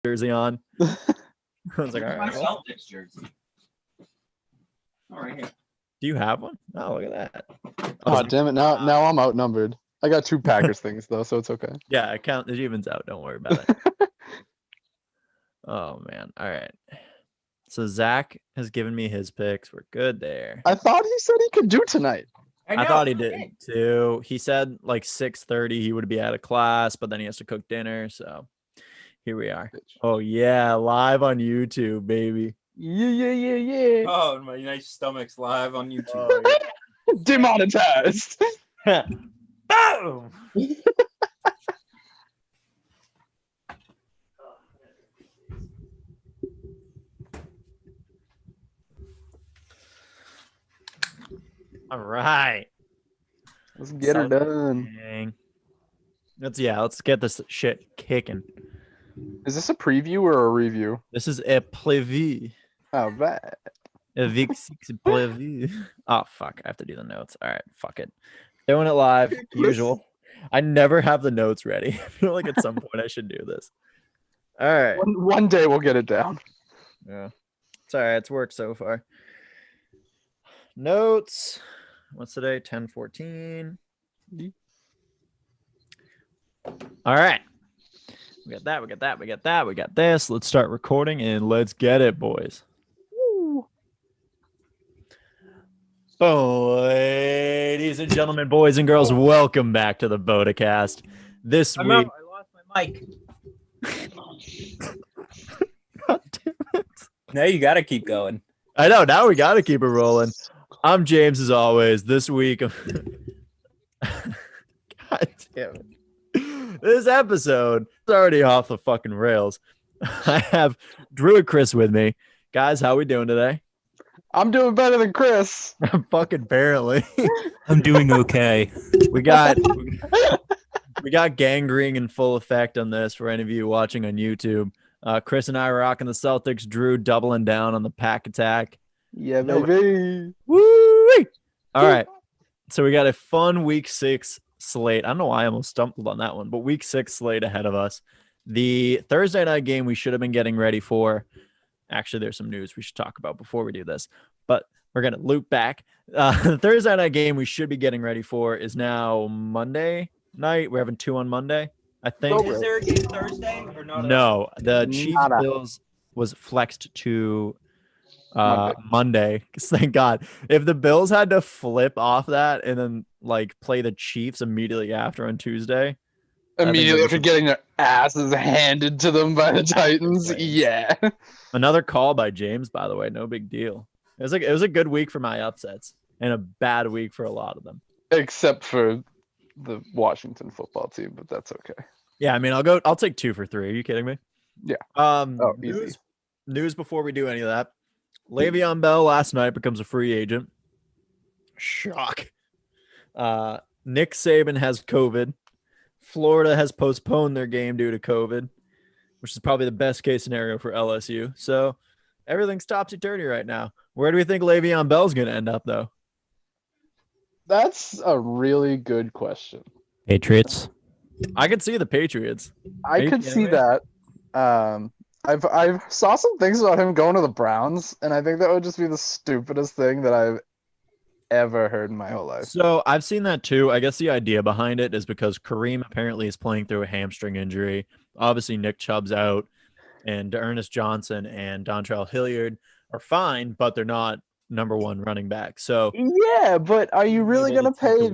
jersey on. I was like, all right. My Celtics jersey. All right here. Do you have one? Oh, look at that. Oh, damn it. Now I'm outnumbered. I got 2 Packers things, though, so it's okay. Yeah, it evens out. Don't worry about it. Oh, man. All right. So Zach has given me his picks. We're good there. I thought he said he could do tonight. I thought he did too. He said like 6:30 he would be out of class, but then he has to cook dinner. So here we are. Oh, yeah. Live on YouTube, baby. Yeah. Oh, my nice stomach's live on YouTube. Oh, yeah. Demonetized. Boom! All right. Let's get her done. Let's get this shit kicking. Is this a preview or a review? This is a preview. Oh, right. A Vix preview. Oh, fuck. I have to do the notes. All right. Fuck it. Doing it live. Usual. I never have the notes ready. I feel like at some point I should do this. All right. One day we'll get it down. Yeah. It's all right. It's worked so far. Notes. What's today? 10/14. All right. We got that. We got this. Let's start recording and let's get it, boys. Woo. Ladies and gentlemen, boys and girls, welcome back to the BOTA Cast. This week. I lost my mic. God damn it. No, you got to keep going. I know. Now we got to keep it rolling. I'm James, as always. This week, God damn it. This episode is already off the fucking rails. I have Drew and Chris with me. Guys, how we doing today? I'm doing better than Chris. Fucking barely. I'm doing okay. We got gangrene in full effect on this for any of you watching on YouTube. Chris and I were rocking the Celtics. Drew doubling down on the pack attack. Yeah, baby. Woo! All right. So we got a fun week 6 slate. I don't know why I almost stumbled on that one, but week 6 slate ahead of us. The Thursday night game we should have been getting ready for. Actually, there's some news we should talk about before we do this, but we're going to loop back. The Thursday night game we should be getting ready for is now Monday night. We're having 2 on Monday, I think. Is there a game Thursday or not? No, the Chiefs Bills was flexed to Monday. Thank God. If the Bills had to flip off that and then like play the Chiefs immediately after on Tuesday, immediately after getting their asses handed to them by the Titans. Right. Yeah. Another call by James, by the way. No big deal. It was a good week for my upsets and a bad week for a lot of them. Except for the Washington football team, but that's okay. Yeah, I mean, I'll take 2 for 3. Are you kidding me? Yeah. News before we do any of that. Le'Veon Bell last night becomes a free agent. Shock. Nick Saban has COVID. Florida has postponed their game due to COVID, which is probably the best case scenario for LSU. So everything's topsy-turvy right now. Where do we think Le'Veon Bell's going to end up, though? That's a really good question. Patriots. I could see the Patriots. I could see that. I've saw some things about him going to the Browns, and I think that would just be the stupidest thing that I've ever heard in my whole life. So I've seen that too. I guess the idea behind it is because Kareem apparently is playing through a hamstring injury. Obviously, Nick Chubb's out, and Ernest Johnson and Dontrell Hilliard are fine, but they're not number 1 running back. So yeah, but are you really gonna pay?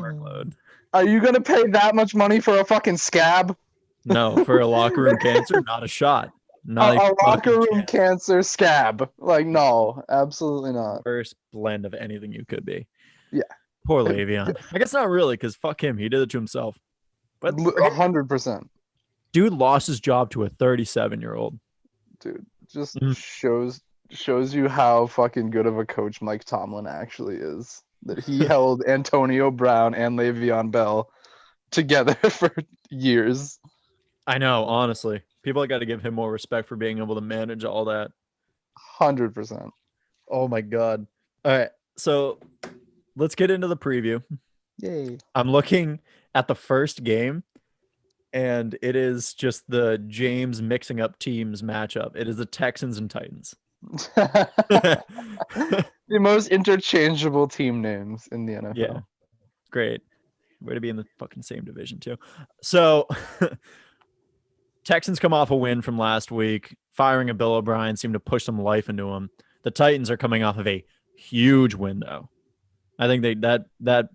Are you gonna pay that much money for a fucking scab? No, for a locker room cancer, not a shot. Not a locker room cancer scab. Like, no, absolutely not. First blend of anything you could be. Yeah. Poor Le'Veon. I guess not really, because fuck him. He did it to himself. But 100%. Dude lost his job to a 37-year-old. Dude, just shows you how fucking good of a coach Mike Tomlin actually is. That he held Antonio Brown and Le'Veon Bell together for years. I know, honestly. People got to give him more respect for being able to manage all that. 100%. Oh my God. All right. So let's get into the preview. Yay. I'm looking at the first game, and it is just the James mixing up teams matchup. It is the Texans and Titans. The most interchangeable team names in the NFL. Yeah, great. Way to be in the fucking same division too. So Texans come off a win from last week. Firing of Bill O'Brien seemed to push some life into him. The Titans are coming off of a huge win, though. I think that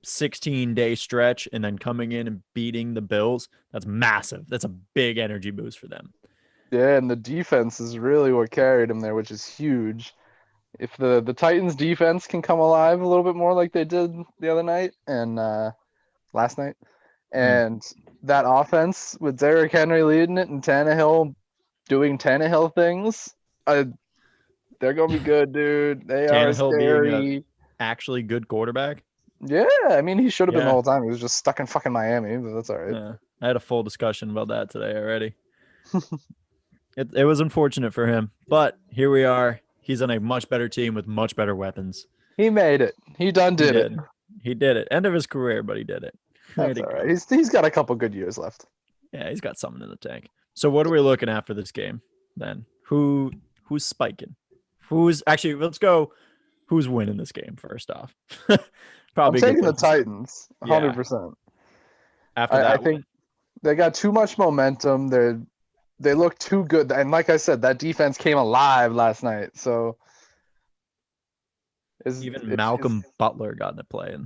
16-day stretch and then coming in and beating the Bills, that's massive. That's a big energy boost for them. Yeah, and the defense is really what carried him there, which is huge. If the Titans defense can come alive a little bit more like they did the other night and last night, and that offense with Derrick Henry leading it and Tannehill doing Tannehill things, they're gonna be good, dude. They are Tannehill being scary. Actually good quarterback. Yeah, I mean he should have been the Yeah. whole time. He was just stuck in fucking Miami, but that's all right. Yeah, I had a full discussion about that today already. It was unfortunate for him, but here we are. He's on a much better team with much better weapons. He made it. He done did it. He did it. End of his career, but he did it. That's all right. He's got a couple good years left. Yeah, he's got something in the tank. So what are we looking at for this game then? Who's spiking? Let's go. Who's winning this game first off? Probably I'm taking the Titans, 100%. After that, I think they got too much momentum. They look too good, and like I said, that defense came alive last night. So Malcolm Butler got into play.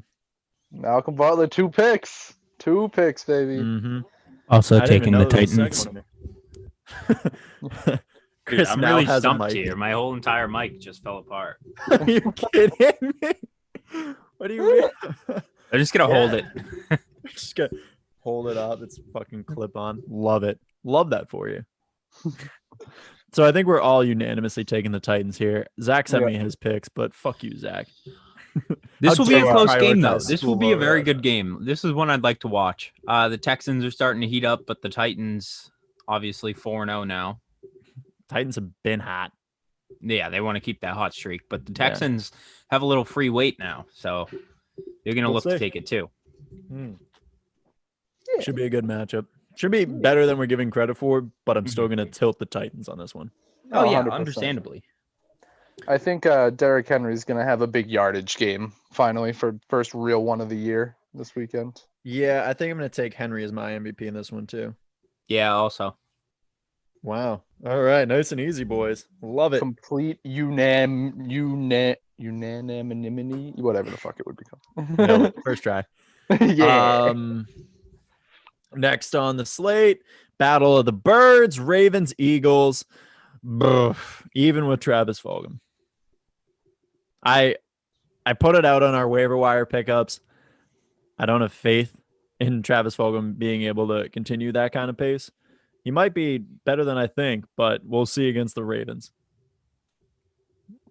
Malcolm Butler, 2 picks, baby. Mm-hmm. Also taking the Titans. Chris, I'm now really has a stumped mic. here. My whole entire mic just fell apart. Are you kidding me? What do you mean? I'm just gonna hold it. Just gonna hold it up. It's fucking clip on. Love it. Love that for you. So I think we're all unanimously taking the Titans here. Zach sent me his picks, but fuck you, Zach. This will be a close game, though. prioritize This will school be a over very us. good game. This is one I'd like to watch. The Texans are starting to heat up, but the Titans, obviously 4-0 now. Titans have been hot. Yeah, they want to keep that hot streak, but the Texans have a little free weight now, so they're going to look to take it too. Should be a good matchup. Should be better than we're giving credit for, but I'm still going to tilt the Titans on this one. Oh, yeah, 100%. understandably. I think Derrick Henry's going to have a big yardage game finally for first real one of the year this weekend. Yeah, I think I'm going to take Henry as my MVP in this one too. Yeah, also. Wow. All right. Nice and easy, boys. Love it. Complete unanimity, whatever the fuck it would become. Nailed it. First try. Yeah. Next on the slate, Battle of the Birds, Ravens, Eagles. Even with Travis Fulgham. I put it out on our waiver wire pickups. I don't have faith in Travis Fulgham being able to continue that kind of pace. He might be better than I think, but we'll see against the Ravens.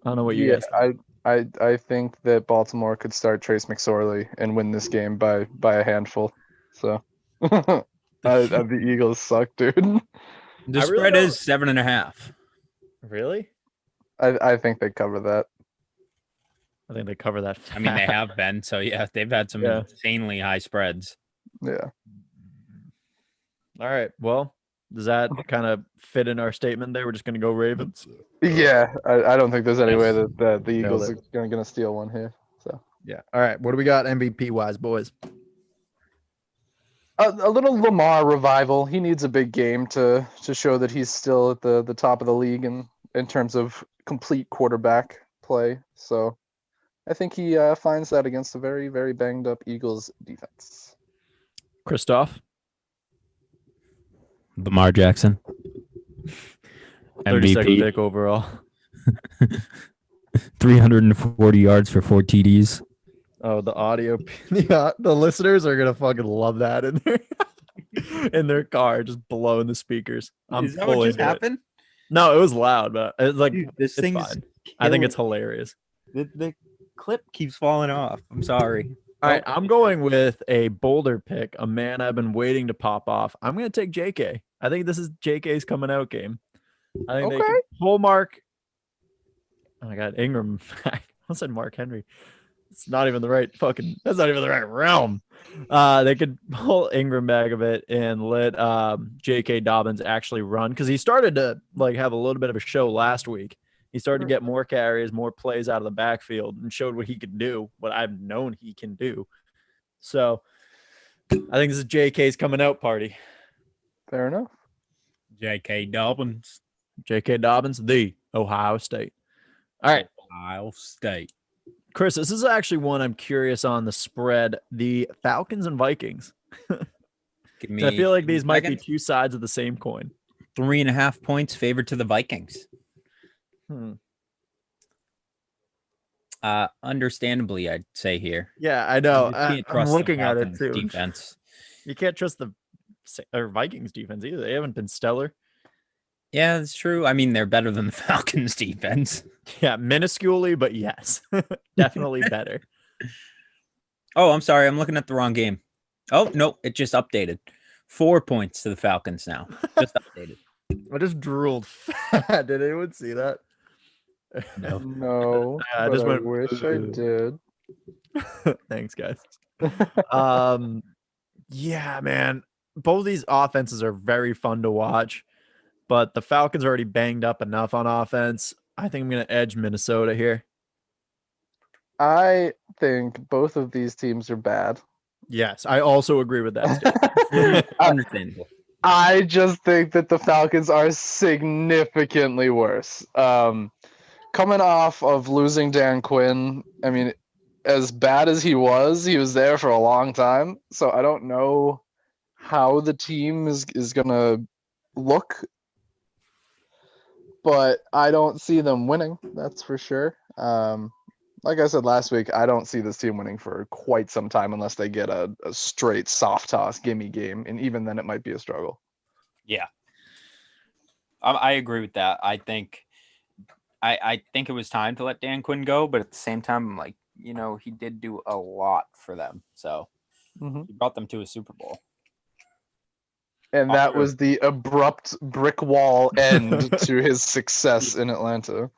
I don't know what you guys think. I think that Baltimore could start Trace McSorley and win this game by a handful. So the Eagles suck, dude. The I really spread don't- is 7.5. Really? I think they cover that. I think they cover that. I mean, they have been, so yeah, they've had some insanely high spreads. Yeah. All right. Well, does that kind of fit in our statement there? We're just going to go Ravens. Yeah. I don't think there's any way that the Nailed Eagles it. are gonna steal one here. So Yeah. All right. What do we got MVP wise, boys? a little Lamar revival. He needs a big game to show that he's still at the top of the league in terms of complete quarterback play. So I think he finds that against a very, very banged up Eagles defense. Christoph? Lamar Jackson. 32nd MVP. pick overall. 340 yards for 4 TDs. Oh, the audio. The listeners are going to fucking love that in their car, just blowing the speakers. I'm Is that what just happened? No, it was loud, but it's like, Dude, this it's thing's fine. I think it's hilarious. the clip keeps falling off. I'm sorry. All right, I'm going with a bolder pick, a man I've been waiting to pop off. I'm going to take JK. I think this is JK's coming out game. I think they can pull Mark. Oh my God, Ingram. I said Mark Henry. It's not even the right fucking. That's not even the right realm. They could pull Ingram back a bit and let J.K. Dobbins actually run because he started to like have a little bit of a show last week. He started to get more carries, more plays out of the backfield, and showed what he could do, what I've known he can do. So I think this is J.K.'s coming out party. Fair enough. J.K. Dobbins, J.K. Dobbins, the Ohio State. All right. Ohio State. Chris, this is actually one I'm curious on the spread. The Falcons and Vikings. Give I me feel like these might be seconds. two sides of the same coin. 3.5 points favored to the Vikings. Understandably, I'd say here. Yeah, I know. You just can't I'm trust the looking at it Falcons too. defense. You can't trust the Vikings defense either. They haven't been stellar. Yeah, that's true. I mean, they're better than the Falcons defense. Yeah, minusculely, but yes, definitely better. Oh, I'm sorry. I'm looking at the wrong game. Oh, no, it just updated. 4 points to the Falcons now. Just updated. I just drooled fat. Did anyone see that? No. No, I but just I went, wish I did. Thanks, guys. Yeah, man. Both these offenses are very fun to watch, but the Falcons are already banged up enough on offense. I think I'm going to edge Minnesota here. I think both of these teams are bad. Yes, I also agree with that statement. Understandable. I just think that the Falcons are significantly worse. Coming off of losing Dan Quinn, I mean, as bad as he was there for a long time. So I don't know how the team is gonna look, but I don't see them winning. That's for sure. Like I said last week, I don't see this team winning for quite some time unless they get a straight soft toss gimme game, and even then it might be a struggle. Yeah. I agree with that. I think it was time to let Dan Quinn go, but at the same time, I'm like, he did do a lot for them. So he brought them to a Super Bowl. And that was the abrupt brick wall end to his success in Atlanta.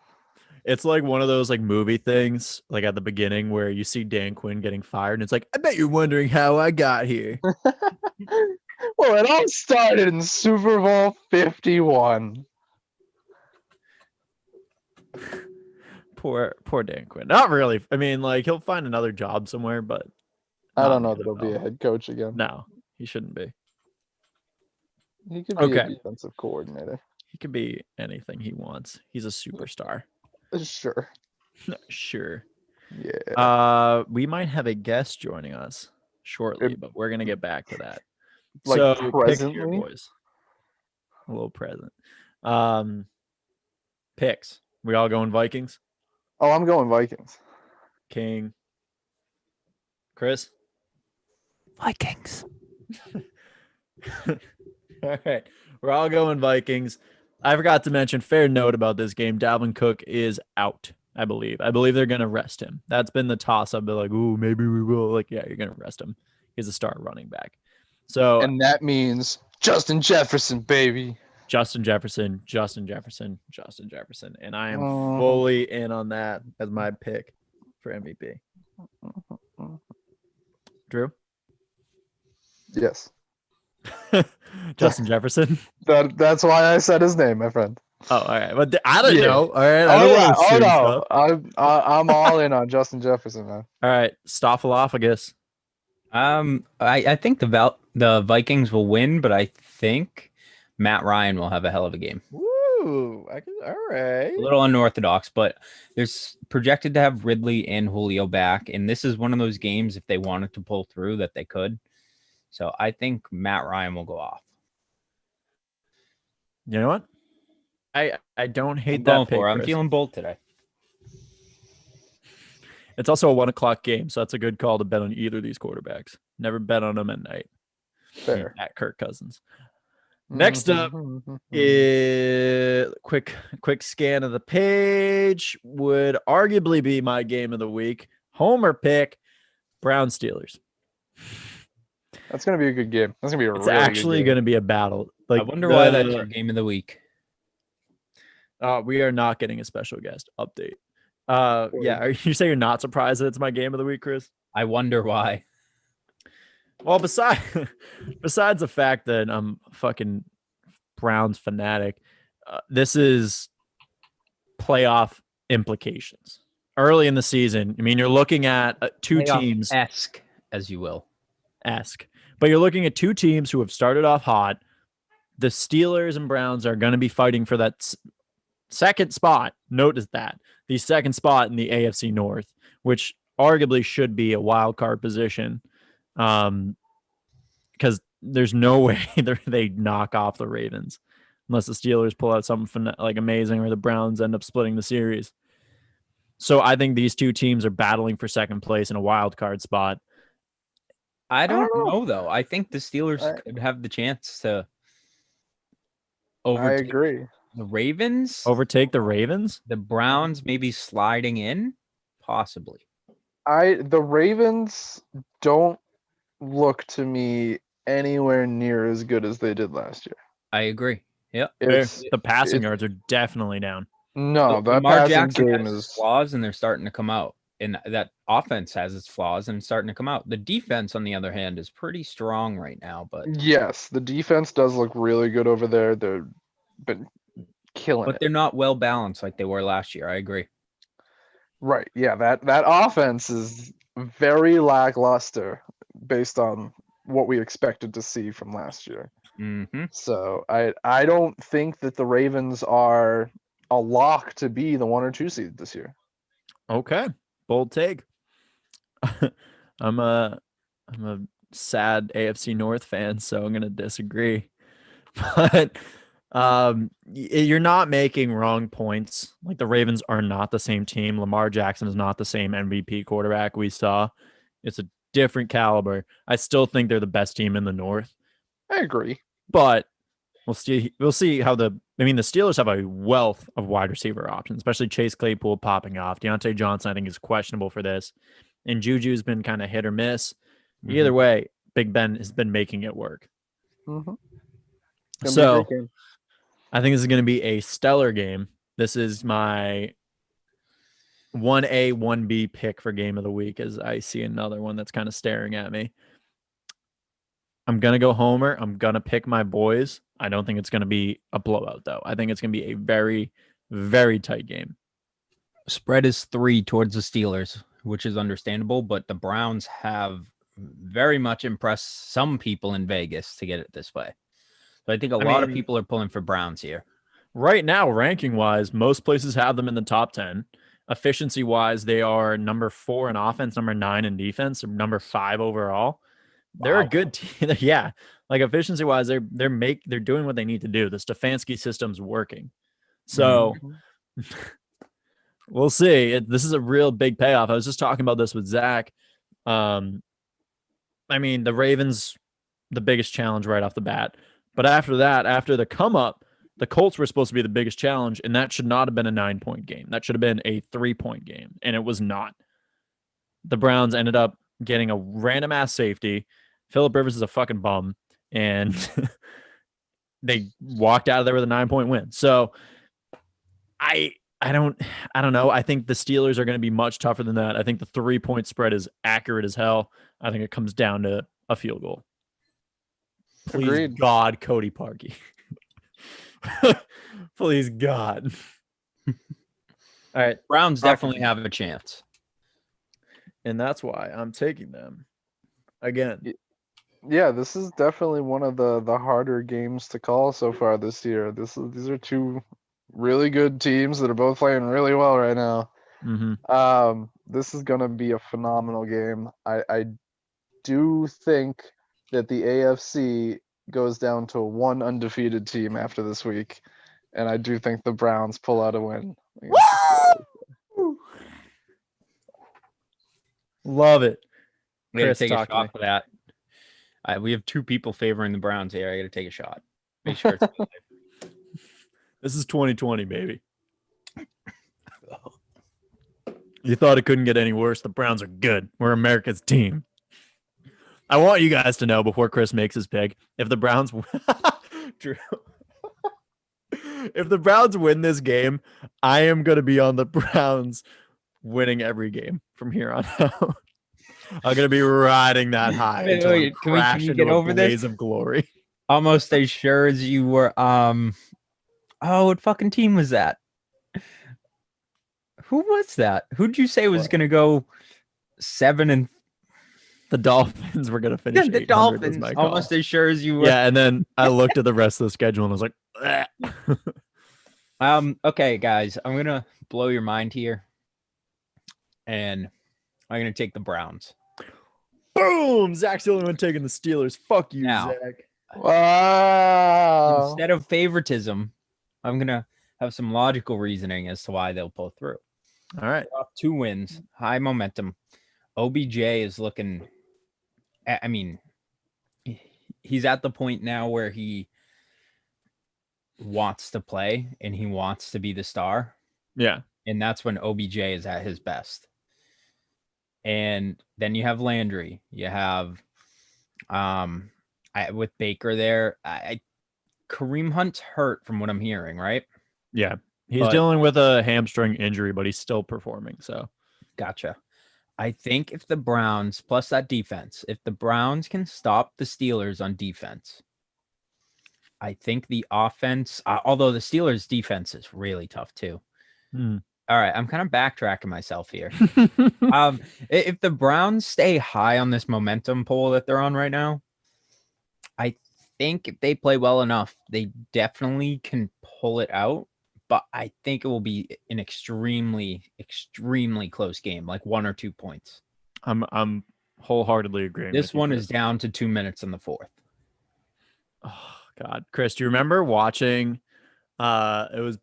It's like one of those like movie things, like at the beginning where you see Dan Quinn getting fired, and it's like, I bet you're wondering how I got here. Well, it all started in Super Bowl 51. Poor Dan Quinn. Not really. I mean, like he'll find another job somewhere, but I don't not know in the that he'll be a NFL. head coach again. No, he shouldn't be. He could be Okay. a defensive coordinator. He could be anything he wants. He's a superstar. Sure. Sure. Yeah. We might have a guest joining us shortly, but we're gonna get back to that. Like so picks here, presently? boys. A little present. Picks. We all going Vikings? Oh, I'm going Vikings. King. Chris? Vikings. All right. We're all going Vikings. I forgot to mention, fair note about this game. Dalvin Cook is out, I believe. I believe they're going to rest him. That's been the toss-up. They're like, ooh, maybe we will. Like, yeah, you're going to rest him. He's a star running back. So And that means Justin Jefferson, baby. Justin Jefferson. And I am fully in on that as my pick for MVP. Drew? Yes. Justin Jefferson? That's why I said his name, my friend. Oh, all right. But I don't Yeah. know. All right. I don't want to assume stuff. I'm all in on Justin Jefferson, man. All right. Stoffalophagus. I think the Vikings will win, but I think Matt Ryan will have a hell of a game. Woo. All right. A little unorthodox, but there's projected to have Ridley and Julio back, and this is one of those games if they wanted to pull through that they could. So I think Matt Ryan will go off. You know what? I don't hate I'm that going pick, for it. I'm Chris. feeling bold today. It's also a 1:00 game, so that's a good call to bet on either of these quarterbacks. Never bet on them at night. Fair. At Kirk Cousins. Next up is quick scan of the page. Would arguably be my game of the week. Homer pick, Brown Steelers. That's gonna be a good game. That's gonna be a It's really actually good game. going to be a battle. Like I wonder why that's your game of the week. We are not getting a special guest update. Yeah. Are you say you're not surprised that it's my game of the week, Chris? I wonder why. Well, besides the fact that I'm a fucking Browns fanatic, this is playoff implications. Early in the season, I mean, you're looking at two teams esque, as you will. but you're looking at two teams who have started off hot. The Steelers and Browns are going to be fighting for that second spot. Notice that the second spot in the AFC North, which arguably should be a wild card position, because there's no way they knock off the Ravens unless the Steelers pull out something like amazing or the Browns end up splitting the series. So I think these two teams are battling for second place in a wild card spot. I don't know though. I think the Steelers could have the chance to overtake agree. the Ravens. Overtake the Ravens? The Browns maybe sliding in, possibly. The Ravens don't look to me anywhere near as good as they did last year. I agree. Yep. The passing yards are definitely down. No, that Lamar passing Jackson game has is flaws, and they're starting to come out. And that offense has its flaws and starting to come out. The defense, on the other hand, is pretty strong right now. But yes, the defense does look really good over there. They've been killing it. they're not well balanced like they were last year. I agree. Right. Yeah, that offense is very lackluster based on what we expected to see from last year. Mm-hmm. So I don't think that the Ravens are a lock to be the 1 or 2 seed this year. Okay. Bold take. I'm a sad AFC North fan, so I'm gonna disagree. But you're not making wrong points. Like, the Ravens are not the same team. Lamar Jackson is not the same MVP quarterback we saw. It's a different caliber. I still think they're the best team in the North. I agree. But we'll see how the Steelers have a wealth of wide receiver options, especially Chase Claypool popping off. Deontay Johnson, I think, is questionable for this. And Juju's been kind of hit or miss. Either way, Big Ben has been making it work. Mm-hmm. So I think this is going to be a stellar game. This is my 1A, 1B pick for game of the week, as I see another one that's kind of staring at me. I'm going to go Homer. I'm going to pick my boys. I don't think it's going to be a blowout, though. I think it's going to be a very, very tight game. Spread is 3 towards the Steelers, which is understandable, but the Browns have very much impressed some people in Vegas to get it this way. So I think a lot of people are pulling for Browns here. Right now, ranking-wise, most places have them in the top 10. Efficiency-wise, they are number 4 in offense, number 9 in defense, number 5 overall. They're a good team. Yeah, like efficiency-wise, they're doing what they need to do. The Stefanski system's working. So we'll see. This is a real big payoff. I was just talking about this with Zach. The Ravens, the biggest challenge right off the bat. But after that, after the come up, the Colts were supposed to be the biggest challenge, and that should not have been a 9-point game. That should have been a 3-point game, and it was not. The Browns ended up getting a random ass safety. Phillip Rivers is a fucking bum, and they walked out of there with a 9-point win. So I don't know. I think the Steelers are going to be much tougher than that. I think the 3-point spread is accurate as hell. I think it comes down to a field goal. Please, Agreed. God, Cody Parkey. Please, God. All right. Browns definitely have a chance. And that's why I'm taking them again. Yeah, this is definitely one of the harder games to call so far this year. These are 2 really good teams that are both playing really well right now. Mm-hmm. This is gonna be a phenomenal game. I do think that the AFC goes down to 1 undefeated team after this week, and I do think the Browns pull out a win. Love it. We got to Chris, take a talk to shot me. for that. We have 2 people favoring the Browns here. I got to take a shot. Make sure it's This is 2020, baby. You thought it couldn't get any worse. The Browns are good. We're America's team. I want you guys to know before Chris makes his pick, if the Browns Drew, if the Browns win this game, I am going to be on the Browns winning every game from here on out. I'm gonna be riding that high Wait, until wait, I can we crash get into a over this? blaze of glory. Almost as sure as you were. Oh, what fucking team was that? Who was that? Who'd you say was What? gonna go 7 and The Dolphins were gonna finish the 800 was Dolphins? my call. Almost as sure as you were. Yeah, and then I looked at the rest of the schedule and was like, Okay, guys, I'm gonna blow your mind here, and I'm gonna take the Browns. boom! Zach's the only one taking the Steelers. Fuck you, Now. Zach. Wow. Instead of favoritism, I'm gonna have some logical reasoning as to why they'll pull through. All right. Off 2 wins, high momentum. OBJ is looking. I mean, he's at the point now where he wants to play and he wants to be the star. Yeah. And that's when OBJ is at his best. And then you have Landry. You have with Baker there. Kareem Hunt's hurt from what I'm hearing, right? Yeah. He's But- dealing with a hamstring injury, but he's still performing. So Gotcha. I think if the Browns, plus that defense, if the Browns can stop the Steelers on defense, I think the offense, although the Steelers' defense is really tough too. Hmm. All right, I'm kind of backtracking myself here. If the Browns stay high on this momentum pole that they're on right now, I think if they play well enough, they definitely can pull it out. But I think it will be an extremely, extremely close game, like 1 or 2 points. I'm wholeheartedly agreeing. This with you, one Chris. is down to 2 minutes in the fourth. Oh God, Chris, do you remember watching? It was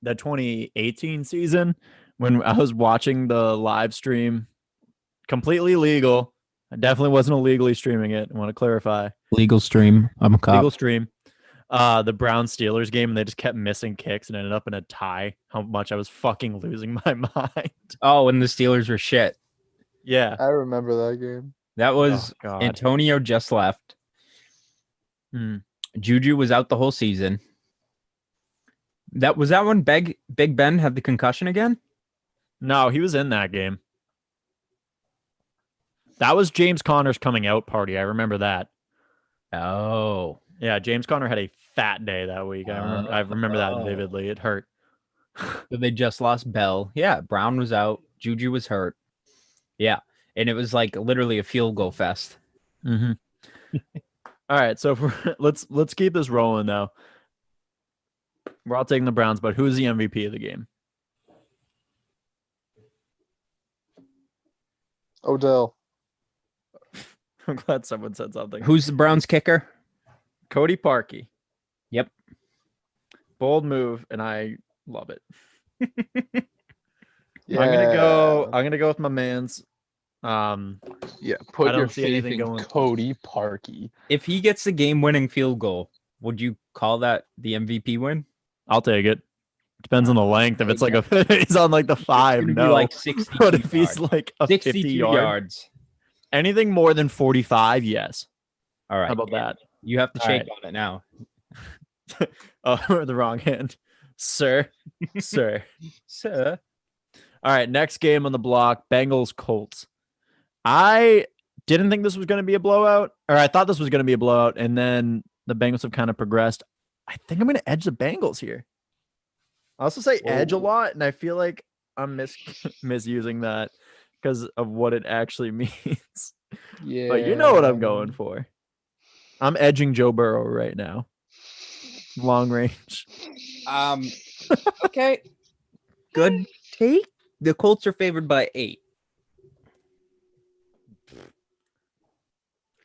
the 2018 season when I was watching the live stream, completely legal. I definitely wasn't illegally streaming it. I want to clarify. Legal stream. I'm a cop. Legal stream. The Brown Steelers game, and they just kept missing kicks and ended up in a tie. How much I was fucking losing my mind. Oh, and the Steelers were shit. Yeah. I remember that game. That was Oh, God. Antonio just left. Hmm. Juju was out the whole season. That when Big Ben had the concussion again? No, he was in that game. That was James Conner's coming out party. I remember that. Oh. Yeah, James Conner had a fat day that week. I remember that Oh. vividly. It hurt. So they just lost Bell. Yeah, Brown was out. Juju was hurt. Yeah. And it was like literally a field goal fest. Mm-hmm. All right, so let's keep this rolling now. We're all taking the Browns, but who's the MVP of the game? Odell. I'm glad someone said something. Who's the Browns kicker? Cody Parkey. Yep. Bold move, and I love it. Yeah. I'm gonna go with my man's. Yeah. I Put don't your see faith anything in going- Cody Parkey. If he gets the game-winning field goal, would you call that the MVP win? I'll take it. Depends on the length. If it's like he's on like the 5, It's gonna be no. like 62 But if he's yards. like a 50 62 yard, yards. anything more than 45, yes. All right. How about that? You have to All shake right. on it now. Oh, the wrong hand, sir. Sir. Sir. All right, next game on the block, Bengals Colts. I didn't think this was going to be a blowout, or I thought this was going to be a blowout, and then the Bengals have kind of progressed. I think I'm going to edge the Bengals here. I also say edge a lot, and I feel like I'm misusing that because of what it actually means. Yeah. But you know what I'm going for. I'm edging Joe Burrow right now. Long range. Okay. Good take. The Colts are favored by 8.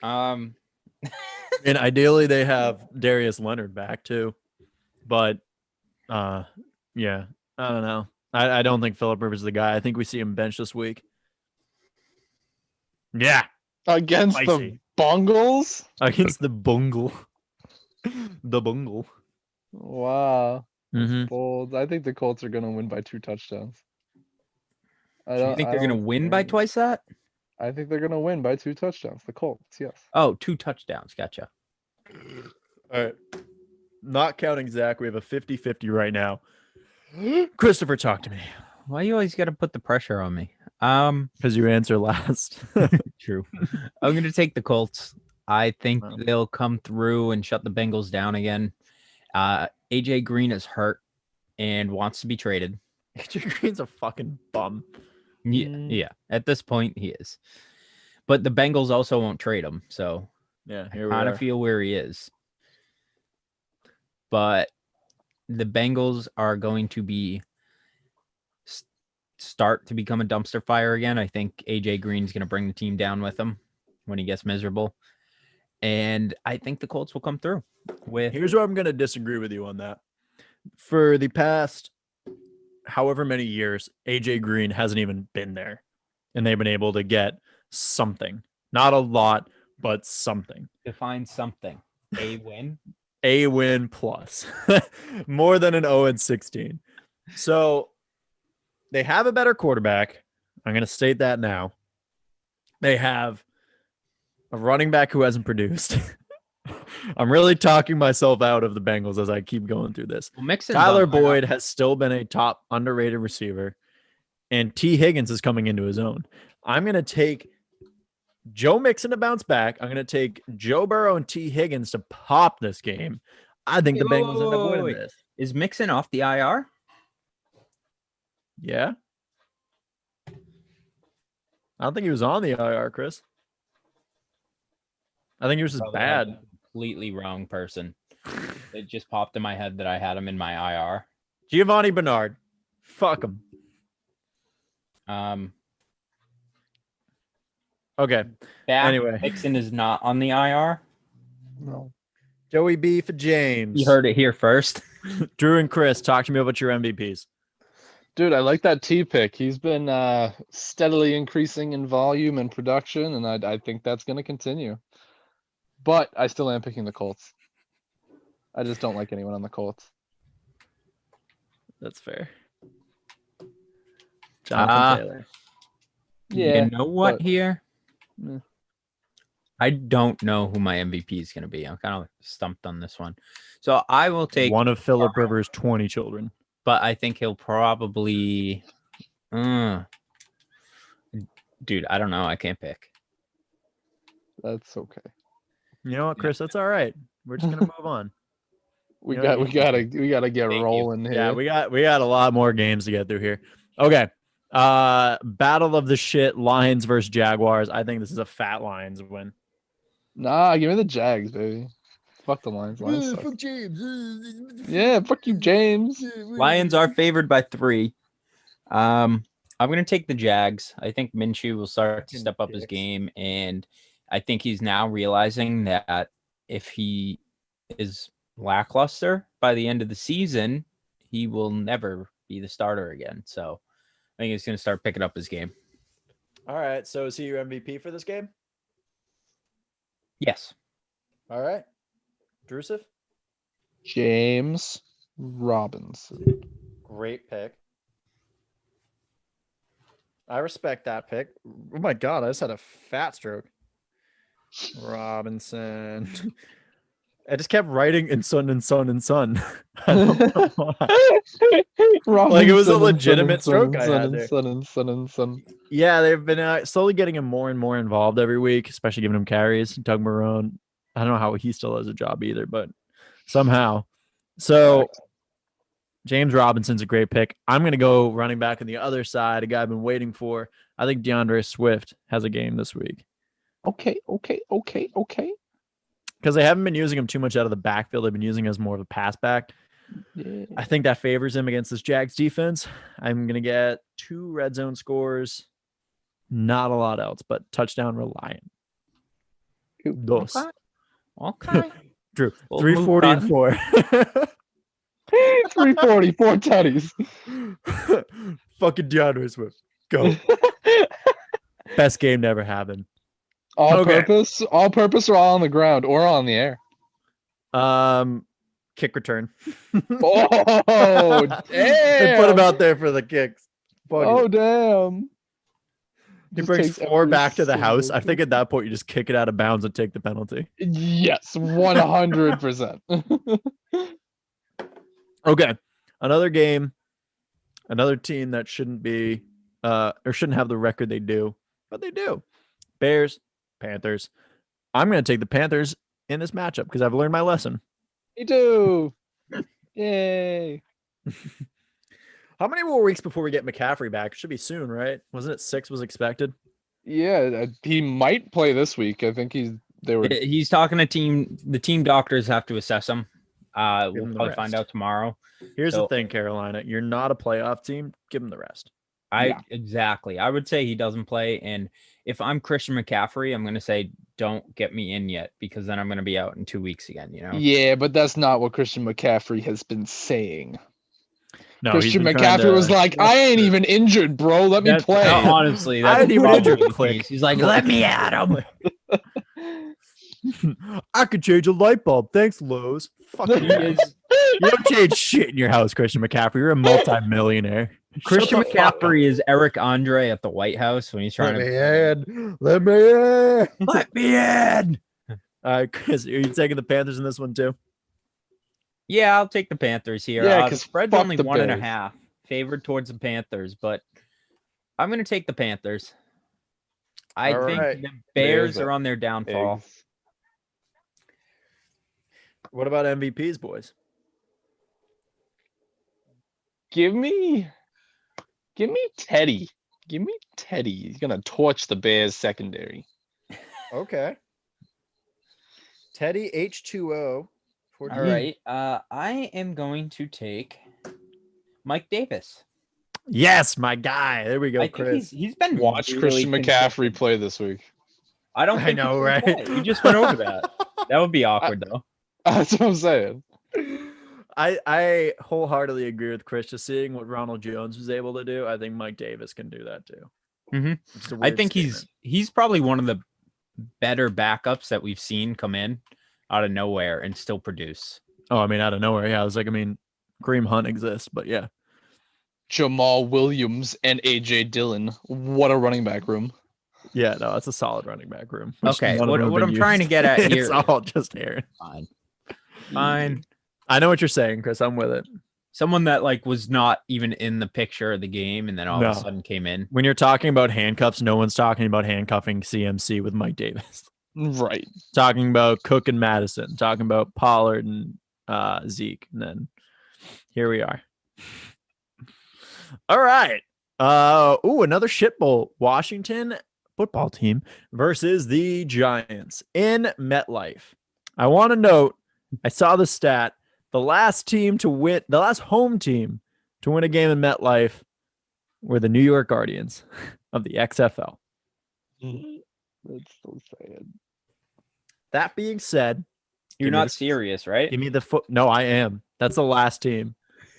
And ideally they have Darius Leonard back too. But yeah, I don't know. I don't think Phillip Rivers is the guy. I think we see him bench this week. Yeah. Against the Spicy. Bungles? Against the Bungle. The Bungle. Wow. Mm-hmm. Bold. I think the Colts are gonna win by 2 touchdowns. Do you think they're going to win by twice that? I think they're gonna win by 2 touchdowns. The Colts, yes. Oh, 2 touchdowns. Gotcha. All right. Not counting Zach, we have a 50-50 right now. Christopher, talk to me. Why you always got to put the pressure on me? Because you answer last. True. I'm gonna take the Colts. I think Wow. they'll come through and shut the Bengals down again. AJ Green is hurt and wants to be traded. AJ Green's a fucking bum. Yeah. At this point, he is. But the Bengals also won't trade him, so Yeah, I here we kind are. of feel where he is. But the Bengals are going to be start to become a dumpster fire again. I think AJ Green's going to bring the team down with him when he gets miserable. And I think the Colts will come through with Here's where I'm going to disagree with you on that. For the past however many years, AJ Green hasn't even been there. And they've been able to get something. Not a lot, but something. define something. A win. A win plus. More than an 0-16. So they have a better quarterback. I'm going to state that now. They have a running back who hasn't produced. I'm really talking myself out of the Bengals as I keep going through this. Well, Mixon's Tyler on fire. Boyd has still been a top underrated receiver, and T. Higgins is coming into his own. I'm going to take Joe Mixon to bounce back. I'm going to take Joe Burrow and T. Higgins to pop this game. I think the Wait, Bengals end up winning wait. this. Is Mixon off the IR? Yeah. I don't think he was on the IR, Chris. I think he was just Probably had bad. the completely wrong person. It just popped in my head that I had him in my IR. Giovanni Bernard. Fuck him. Okay. Back, Anyway. Mixon is not on the IR. No. Joey B for James. You heard it here first. Drew and Chris, talk to me about your MVPs. Dude, I like that T pick. He's been steadily increasing in volume and production, and I think that's going to continue. But I still am picking the Colts. I just don't like anyone on the Colts. That's fair. Jonathan Taylor. Yeah, You know what but- here? Eh. I don't know who my MVP is going to be. I'm kind of stumped on this one. So I will take One of Philip Rivers' 20 children. but I think he'll probably dude, I don't know. I can't pick. That's okay. You know what, Chris? That's all right. We're just gonna move on. We You know, gotta get Thank you. rolling here. Yeah, we got a lot more games to get through here. Okay. Battle of the shit, Lions versus Jaguars. I think this is a fat Lions win. Nah, give me the Jags, baby. Fuck the Lions. Lions suck. James. Yeah, fuck you, James. Lions are favored by 3. I'm gonna take the Jags. I think Minshew will start to Fucking step up his dicks. game, and I think he's now realizing that if he is lackluster by the end of the season, he will never be the starter again. So I think he's gonna start picking up his game. All right. So is he your MVP for this game? Yes. All right. Drusif? James Robinson. Great pick. I respect that pick. Oh my god, I just had a fat stroke. Robinson. I just kept writing and son and son and son. I don't know why. Like, it was a Robinson and legitimate son stroke and I son had and there. son and son and son. Yeah, they've been slowly getting him more and more involved every week, especially giving him carries. Doug Marone. I don't know how he still has a job either, but somehow. So Correct. James Robinson's a great pick. I'm going to go running back on the other side, a guy I've been waiting for. I think DeAndre Swift has a game this week Okay. because they haven't been using him too much out of the backfield. They've been using him as more of a pass back. Yeah. I think that favors him against this Jags defense. I'm going to get 2 red zone scores. Not a lot else, but touchdown reliant. Dos. Okay. Drew, We'll 340 and move 4. 344 tutties. Fucking DeAndre Swift. Go. Best game never happened. All Okay. purpose or all on the ground or on the air. Kick return. Oh, They put him damn. out there for the kicks. Fuck Oh it. damn. He Just brings takes 4 every back to the house. single I think at that point you just kick it out of bounds and take the penalty. Yes, 100%. Okay. Another game. Another team that shouldn't be or shouldn't have the record they do, but they do. Bears, Panthers. I'm going to take the Panthers in this matchup because I've learned my lesson. Me too. Yay. How many more weeks before we get McCaffrey back? Should be soon, right? Wasn't it 6 was expected? Yeah, he might play this week. I think they were. He's talking to team. The team doctors have to assess him. We'll him the probably find rest. out tomorrow. Here's So- the thing, Carolina. You're not a playoff team. Give him the rest. Exactly. I would say he doesn't play. And if I'm Christian McCaffrey, I'm going to say, don't get me in yet, because then I'm going to be out in 2 weeks again, you know? Yeah, but that's not what Christian McCaffrey has been saying. No, he's Christian been trying McCaffrey was like, I ain't even injured, bro. Let me play. Honestly, I that's didn't even probably injure the Click. case. He's like, let me at him. I could change a light bulb. Thanks, Lowe's. Fucking He is you don't change shit in your house, Christian McCaffrey. You're a multi-millionaire. Christian Shut the fuck up. McCaffrey is Eric Andre at the White House when he's trying Let to. me in. Let me in. Let me in. All right, Chris, are you taking the Panthers in this one too? Yeah, I'll take the Panthers here. Yeah, The 'cause spread's fuck only the 1.5, Bears. favored towards the Panthers, but I'm going to take the Panthers. I All think right. the Bears Bears are on their downfall. Eggs. What about MVPs, boys? Give me Teddy. Give me Teddy. He's gonna torch the Bears secondary. Okay. Teddy H2O. All right. I am going to take Mike Davis. Yes, my guy. There we go, I think Chris. he's been Watch really Christian McCaffrey consistent. play this week. I don't I think know, he's right? gonna play. We just went over that. That would be awkward though. That's what I'm saying. I wholeheartedly agree with Chris. Just seeing what Ronald Jones was able to do, I think Mike Davis can do that too. Mhm. Which is a I weird think statement. he's probably one of the better backups that we've seen come in out of nowhere and still produce. Oh, I mean, out of nowhere. Yeah, I was like, I mean, Kareem Hunt exists, but yeah. Jamal Williams and AJ Dillon. What a running back room. Yeah, no, that's a solid running back room. which Okay, none of what them have I'm been trying to used. get at It's here- all just Aaron. Fine. I know what you're saying, Chris. I'm with it. Someone that like was not even in the picture of the game and then all No. of a sudden came in. When you're talking about handcuffs, no one's talking about handcuffing CMC with Mike Davis. Right. Talking about Cook and Madison. Talking about Pollard and Zeke. And then here we are. All right. Another shit bowl. Washington football team versus the Giants in MetLife. I want to note, I saw the stat. The last home team to win a game in MetLife were the New York Guardians of the XFL. That's so sad. That being said, You're give me not the- serious, right? give me the foot. No, I am. That's the last team.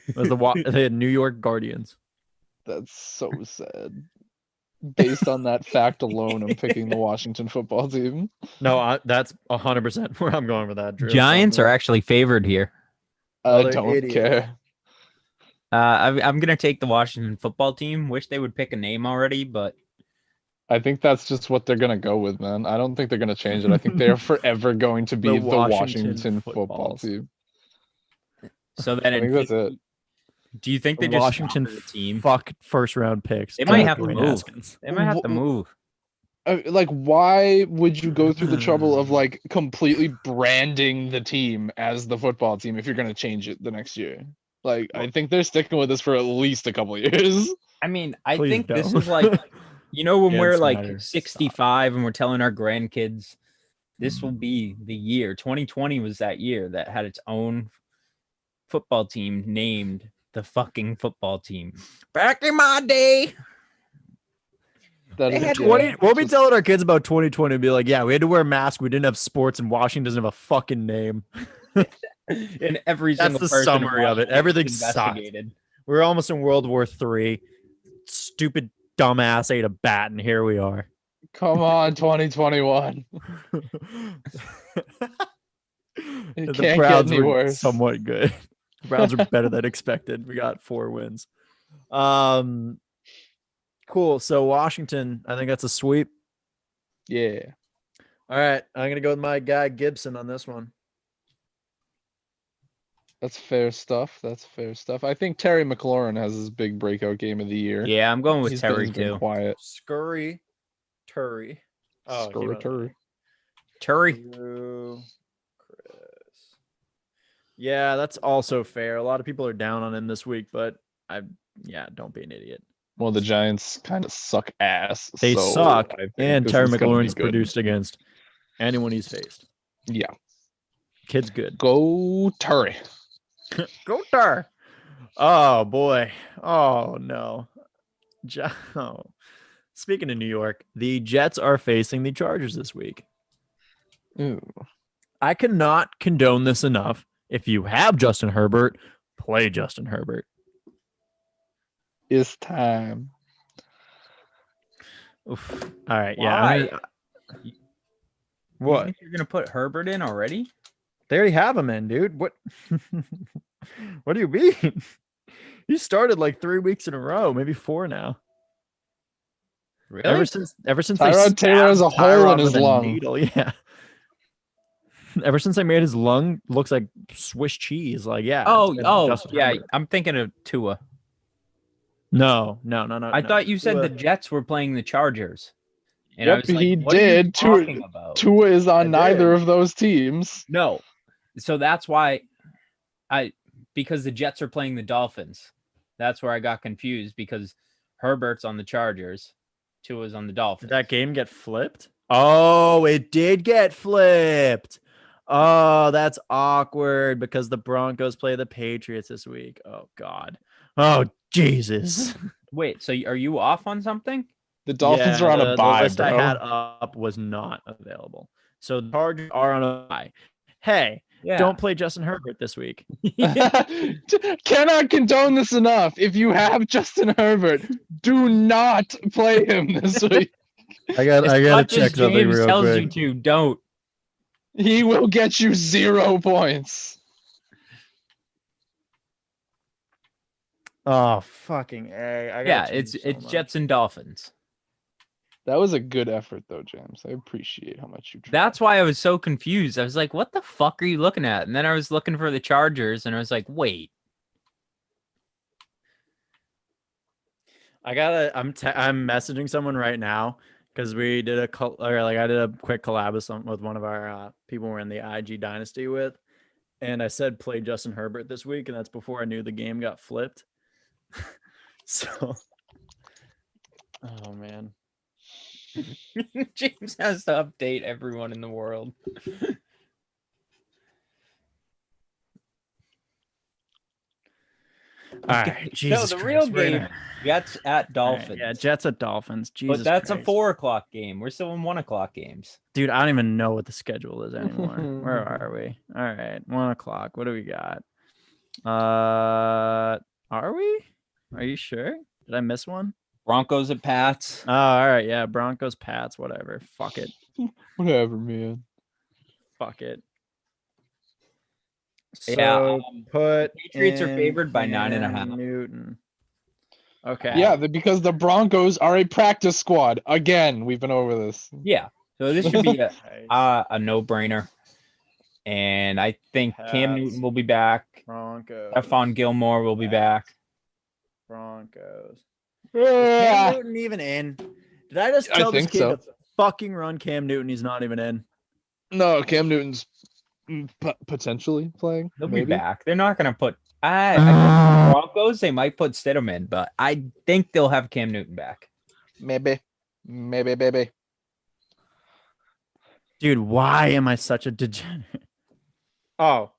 It was the New York Guardians. That's so sad. Based on that fact alone, I'm picking the Washington football team. No, that's 100% where I'm going with that. Drew. Giants are actually favored here. I they're don't idiots. care. I'm gonna take the Washington football team. Wish they would pick a name already, but I think that's just what they're gonna go with, man. I don't think they're gonna change it. I think they're forever going to be The the Washington Washington football Footballs. team. so then I think that's it. do you think they The just Washington Washington the team? fuck first round picks. They might to have to Dwayne move. Haskins. They might have to move. Like, why would you go through the trouble of like completely branding the team as the football team if you're gonna change it the next year? Like, I think they're sticking with this for at least a couple of years. I mean, I Please think this don't. is like, you know, when Dan we're like Snyder, 65 and we're telling our grandkids, this will be the year. 2020 was that year that had its own football team named the fucking football team. Back in my day. That They is had yeah, 20, we'll be just- telling our kids about 2020 and be like, yeah, we had to wear masks. We didn't have sports, and Washington doesn't have a fucking name. And every That's single the person in summary of it. Washington Everything was sucked. investigated. We're almost in World War III. Stupid dumbass ate a bat, and here we are. Come on, 2021. The can't get Browns any were worse. somewhat good. The Browns are better than expected. We got 4 wins. Cool. So Washington, I think that's a sweep. Yeah. All right, I'm gonna go with my guy Gibson on this one. That's fair stuff. I think Terry McLaurin has his big breakout game of the year. Yeah, I'm going with He's Terry been too. quiet. Scurry, Turry. Oh, he went Scurry. Terry. Drew, Chris. Yeah, that's also fair. A lot of people are down on him this week, but don't be an idiot. Well, the Giants kind of suck ass. They so suck, I think and this Terry is gonna be McLaurin's good. produced against anyone he's faced. Yeah, Kid's good. go Terry. Go Tar. Oh boy. Oh no. Oh. Speaking of New York, the Jets are facing the Chargers this week. Ooh. I cannot condone this enough. If you have Justin Herbert, play Justin Herbert. It's time. Oof. All right. Why? Yeah. You What? think you're gonna put Herbert in already? They already have him in, dude. What? What do you mean? He started like 3 weeks in a row, maybe 4 now. Really? Ever since they Tyrod Taylor has a stabbed hole in Tyrod his with a lung. needle, yeah. Ever since they made his lung looks like Swiss cheese, like yeah. Oh, it's been oh, Justin yeah. Herbert. I'm thinking of Tua. No. I thought you said the Jets were playing the Chargers. And I Yep, was like, he what are you did. talking about? Tua is on I neither did. of those teams. No. So that's why because the Jets are playing the Dolphins. That's where I got confused because Herbert's on the Chargers, Tua's on the Dolphins. Did that game get flipped? Oh, it did get flipped. Oh, that's awkward because the Broncos play the Patriots this week. Oh God. Oh Jesus. Wait, so are you off on something? The Dolphins are on a the bye, list I bro. had up was not available. So the Chargers are on a bye. Hey, Yeah. don't play Justin Herbert this week. Cannot condone this enough. If you have Justin Herbert, do not play him this week. I gotta Much as James tells you to, don't. He will get you 0 points. Oh fucking A. I gotta Yeah, change it's so much. Jets and Dolphins. That was a good effort, though, James. I appreciate how much you tried. That's why I was so confused. I was like, what the fuck are you looking at? And then I was looking for the Chargers and I was like, wait. I'm messaging someone right now because we did I did a quick collab with one of our people we're in the IG dynasty with, and I said play Justin Herbert this week, and that's before I knew the game got flipped. So, oh man, James has to update everyone in the world. all right, Jesus the Christ, real we're game, gonna- Jets at all right, Dolphins. yeah, Jets at Dolphins. Jesus, But that's Christ. a 4:00 game. We're still in 1:00 games. Dude, I don't even know what the schedule is anymore. Where are we? All right, 1:00. What do we got? Are we? Are you sure? Did I miss one? Broncos at Pats. Oh, all right, yeah, Broncos, Pats, whatever. Fuck it, Whatever, man. fuck it. Yeah, So put Patriots are in favored by Cam 9.5. Newton. Okay. Yeah, because the Broncos are a practice squad. Again, we've been over this. Yeah. So this should be Nice. a no-brainer. And I think Cam Pats. Newton will be back. Broncos. Stephon Gilmore will be back. Broncos. Is Cam Yeah. Newton even in? Did I just I tell this think kid so. to fucking run Cam Newton? He's not even in. No, Cam Newton's potentially playing. They'll maybe. be back. They're not going to put I think the Broncos, they might put Stidham in, but I think they'll have Cam Newton back. Maybe, baby. Dude, why am I such a degenerate? Oh.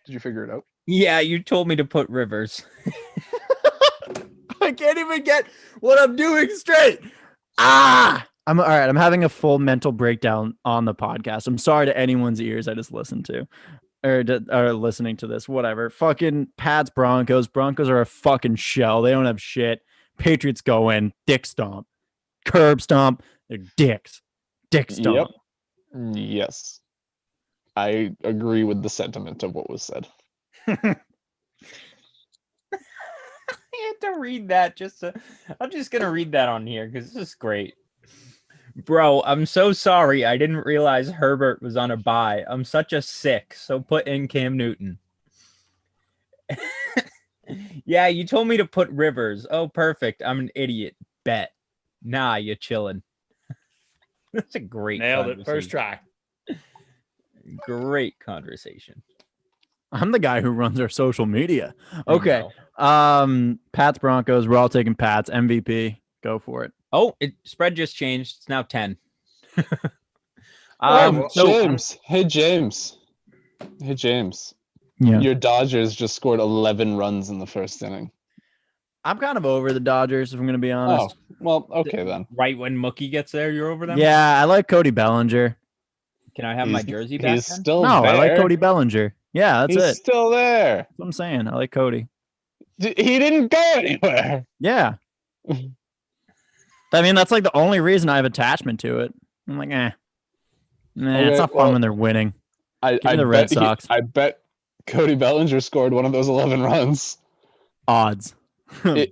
Did you figure it out? Yeah, you told me to put Rivers. I can't even get what I'm doing straight. I'm all right. I'm having a full mental breakdown on the podcast. I'm sorry to anyone's ears I just listened to or listening to this. Whatever. Fucking Pats, Broncos. Broncos are a fucking shell. They don't have shit. Patriots go in. Dick stomp. Curb stomp. They're dicks. Dick stomp. Yep. Yes. I agree with the sentiment of what was said. I had to read that I'm just gonna read that on here because this is great. Bro, I'm so sorry. I didn't realize Herbert was on a bye. I'm such a sick. So put in Cam Newton. Yeah, you told me to put Rivers. Oh, perfect. I'm an idiot. Bet. Nah, you're chilling. That's a great Nailed it. First conversation. try. Great conversation. I'm the guy who runs our social media. I Okay. know. Pats Broncos. We're all taking Pats. MVP. Go for it. Oh, spread just changed. It's now 10. well- James. Hey, James. Hey, James. Yeah. Your Dodgers just scored 11 runs in the first inning. I'm kind of over the Dodgers, if I'm going to be Oh, honest. well, okay then. Right when Mookie gets there, you're over them? Yeah, I like Cody Bellinger. Can I have my jersey back He's then? still No, there. I like Cody Bellinger. Yeah, that's He's it. still there. That's what I'm saying. I like Cody. He didn't go anywhere. Yeah. I mean, that's like the only reason I have attachment to it. I'm like, nah, Okay, it's not fun well, when they're winning. I me the Red bet Sox. I bet Cody Bellinger scored one of those 11 runs, Odds. Bet.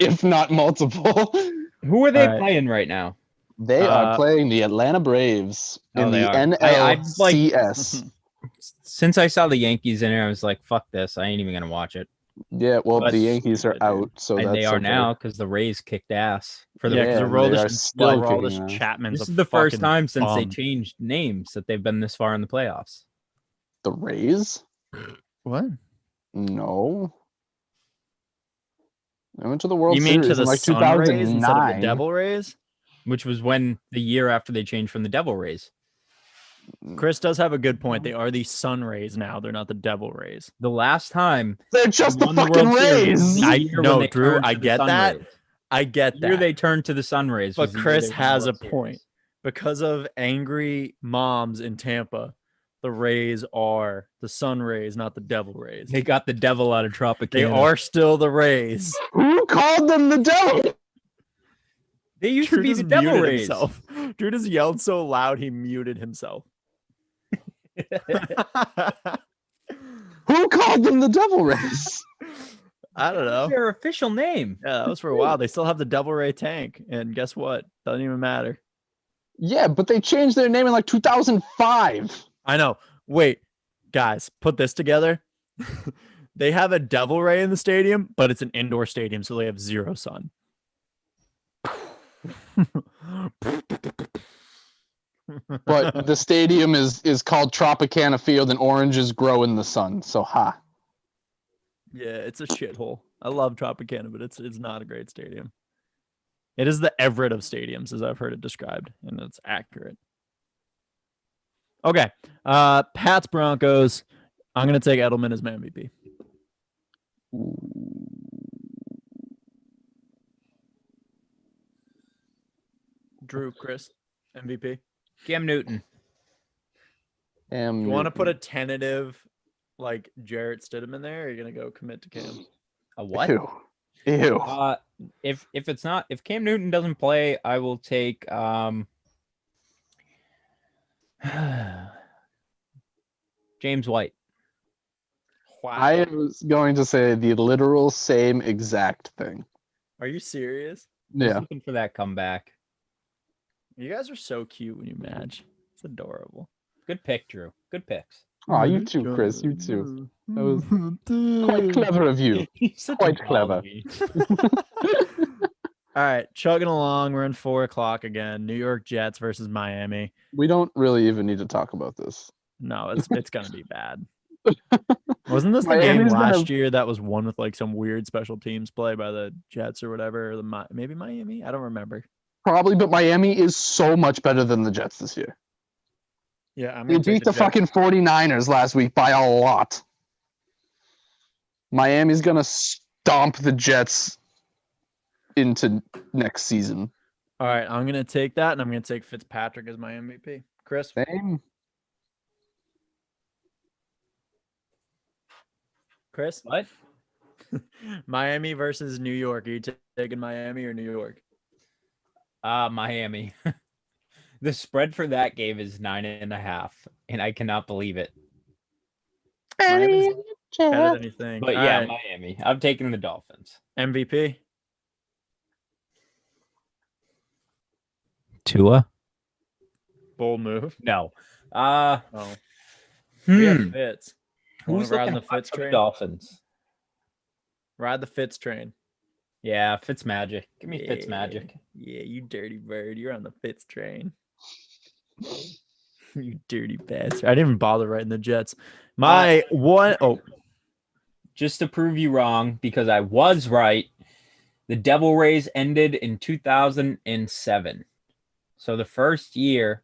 if not multiple. Who are they All right. playing right now? They are playing the Atlanta Braves Oh, in they the are. I like- NLCS. Since I saw the Yankees in there, I was like, fuck this. I ain't even going to watch it. Yeah, well, But the Yankees are stupid, dude. out, so And that's they are okay. now because the Rays kicked ass. For the Yeah, because Yeah, Aroldis, they are still Aroldis kicking ass. Chapman's This a is the first fucking time since they bum. changed names that they've been this far in the playoffs. The Rays? What? No. They went to the World You mean Series to the in like Sun Rays instead of the 2009. Devil Rays? Which was when the year after they changed from the Devil Rays. Chris does have a good point. They are the Sun Rays now. They're not the Devil Rays. The last time They're just they the won the fucking World Series was Rays. the I year know, when they Drew, turned I to the get Sun that. Rays. I get The year that. they turned to the Sun Rays. But was the year Chris they won the has a World Series. point. Because of angry moms in Tampa, the Rays are the Sun Rays, not the Devil Rays. They got the devil out of Tropicana. They are still the Rays. Who called them the devil? They used Drew to be just the Devil muted Rays. himself. Drew just yelled so loud he muted himself. Who called them the Devil Rays? I don't know. Their official name. Yeah, that was for a while. They still have the Devil Ray tank, and guess what? Doesn't even matter. Yeah, but they changed their name in like 2005. I know. Wait, guys, put this together. They have a Devil Ray in the stadium, but it's an indoor stadium, so they have zero sun. But the stadium is called Tropicana Field, and oranges grow in the sun. So ha. Yeah, it's a shithole. I love Tropicana, but it's not a great stadium. It is the Everett of stadiums, as I've heard it described, and it's accurate. Okay, Pats Broncos. I'm gonna take Edelman as my MVP. Drew, Chris, MVP. Cam Newton. You You want to put a tentative, like Jarrett Stidham in there? Or are you gonna go commit to Cam? A what? Ew. Ew. If Cam Newton doesn't play, I will take James White. Wow. I was going to say the literal same exact thing. Are you serious? I was Yeah. looking for that comeback. You guys are so cute when you match. It's adorable. Good pick, Drew. Good picks. Oh, you too, Chris. You too. That was quite clever of you. He's such Quite a clever. baldy. All right, chugging along. We're in 4:00 again. New York Jets versus Miami. We don't really even need to talk about this. No, it's gonna be bad. Wasn't this the game Miami's gonna- last year that was won with like some weird special teams play by the Jets or whatever? Or maybe Miami? I don't remember. Probably, but Miami is so much better than the Jets this year. Yeah, I'm They gonna take beat the Jets. fucking 49ers last week by a lot. Miami's gonna stomp the Jets into next season. All right, I'm gonna take that, and I'm gonna take Fitzpatrick as my MVP. Chris, Same. Chris, What? Miami versus New York. Are you taking Miami or New York? Miami. The spread for that game is 9.5, and I cannot believe it. Miami's better than you think. But All yeah, right, Miami. I'm taking the Dolphins. MVP. Tua? Bold move. No. Oh, we have Fitz. Who's Wanna ride looking the hot Fitz for the train? Dolphins? Ride the Fitz train. Yeah, Fitz magic. Give me Fitz Yeah. magic. Yeah, you dirty bird. You're on the Fitz train. You dirty bastard. I didn't even bother writing the Jets. My one oh Just to prove you wrong, because I was right, the Devil Rays ended in 2007. So the first year,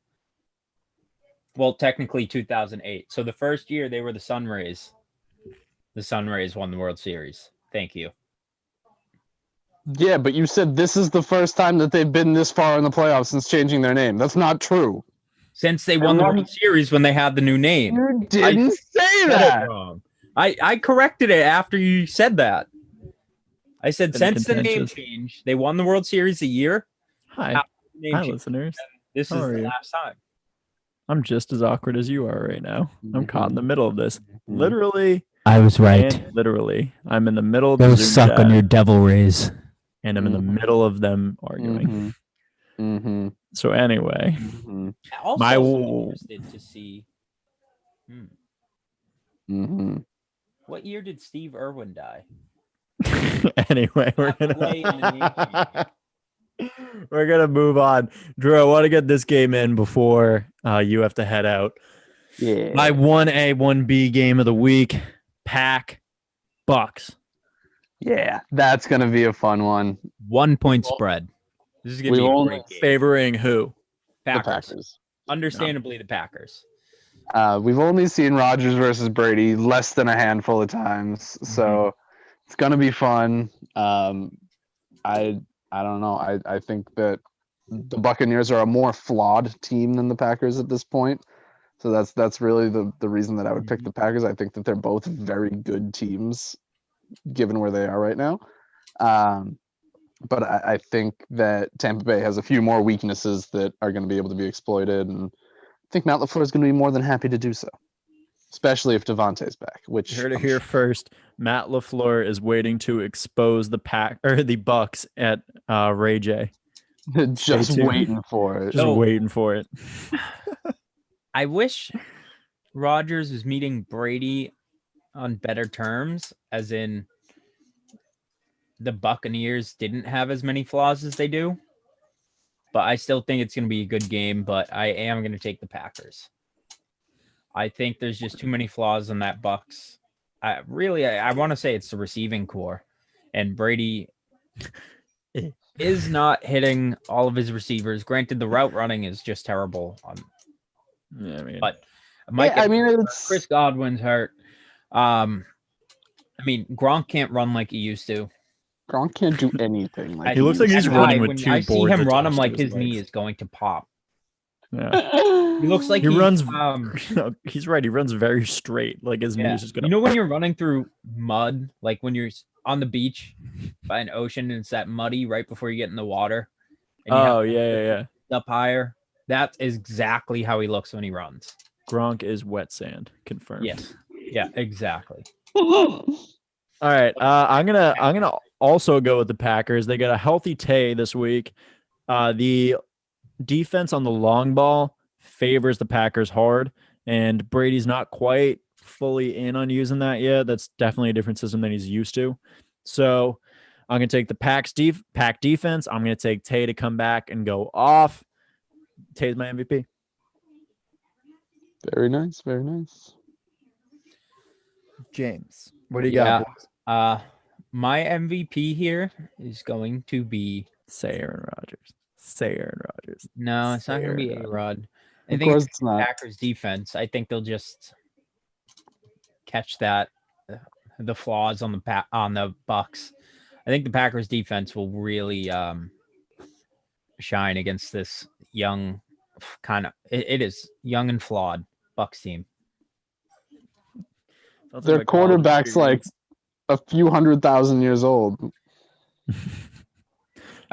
well, technically 2008. So the first year they were the Sun Rays. The Sun Rays won the World Series. Thank you. Yeah, but you said this is the first time that they've been this far in the playoffs since changing their name. That's not true. Since they won the World Series when they had the new name. You didn't say Said that. it wrong. I corrected it after you said that. I said Been since the name contentious. change, they won the World Series a year. Hi. After the name Hi, change, listeners. this How is are the you? last time. I'm just as awkward as you are right now. I'm caught in the middle of this. Mhm. Literally I was right. and literally. I'm in the middle of Go the Zoom suck on chat, your Devil Rays. and I'm in the Mhm. middle of them arguing. Mhm. Mhm. So anyway, Mhm. Also, My- I'm interested to see Mhm. what year did Steve Irwin die? anyway, we're Play in the we're gonna move on. Drew, I want to get this game in before you have to head out. Yeah. My 1A, 1B game of the week, Pack Bucks. Yeah, that's gonna be a fun one. 1 point spread. This is gonna We've be a only great game. Favoring who? The Packers. Packers. Understandably, the Packers. We've only seen Rodgers versus Brady less than a handful of times, so it's gonna be fun. I don't know. I think that the Buccaneers are a more flawed team than the Packers at this point. So that's really the reason that I would pick the Packers. I think that they're both very good teams, given where they are right now. But I think that Tampa Bay has a few more weaknesses that are going to be able to be exploited, and I think Matt LaFleur is going to be more than happy to do so, especially if Devontae's back. Which You heard it I'm here sure- first. Matt LaFleur is waiting to expose the Bucks at Ray J. just tuned. waiting for it. Just No. waiting for it. I wish Rodgers was meeting Brady on better terms, as in the Buccaneers didn't have as many flaws as they do. But I still think it's going to be a good game, but I am going to take the Packers. I think there's just too many flaws in that Bucks. I want to say it's the receiving core, and Brady is not hitting all of his receivers. Granted, the route running is just terrible. Yeah, I mean, But Mike, Yeah, I mean, it's Chris Godwin's hurt. I mean, Gronk can't run like he used to. Gronk can't do anything. Like He looks like he's That running guy, with when two I see boards him run, I'm attached to like his his knee legs. is going to pop. yeah. He looks like He runs. Um, He's right. He runs very straight. Like his knee yeah. is just gonna. You know when you're running through mud, like when you're on the beach by an ocean and it's that muddy right before you get in the water. And you have Oh to yeah. up higher. That is exactly how he looks when he runs. Gronk is wet sand. Confirmed. Yes. Yeah, exactly. All right. I'm gonna also go with the Packers. They got a healthy Tay this week. The defense on the long ball favors the Packers hard, and Brady's not quite fully in on using that yet. That's definitely a different system than he's used to. So I'm gonna take the Pack defense. I'm gonna take Tay to come back and go off. Tay's my MVP. very nice, very nice. James, what do you Yeah. got? Boys? My MVP here is going to be Say Aaron Rodgers. Say Aaron Rodgers. no, it's not going to be Aaron A-Rod. I Of think course it's it's not. Packers defense. I think they'll just catch that the flaws on the Bucks. I think the Packers defense will really shine against this young kind of it is young and flawed Bucks team. Sounds Their my college quarterback's like experience. a few 100,000 years old.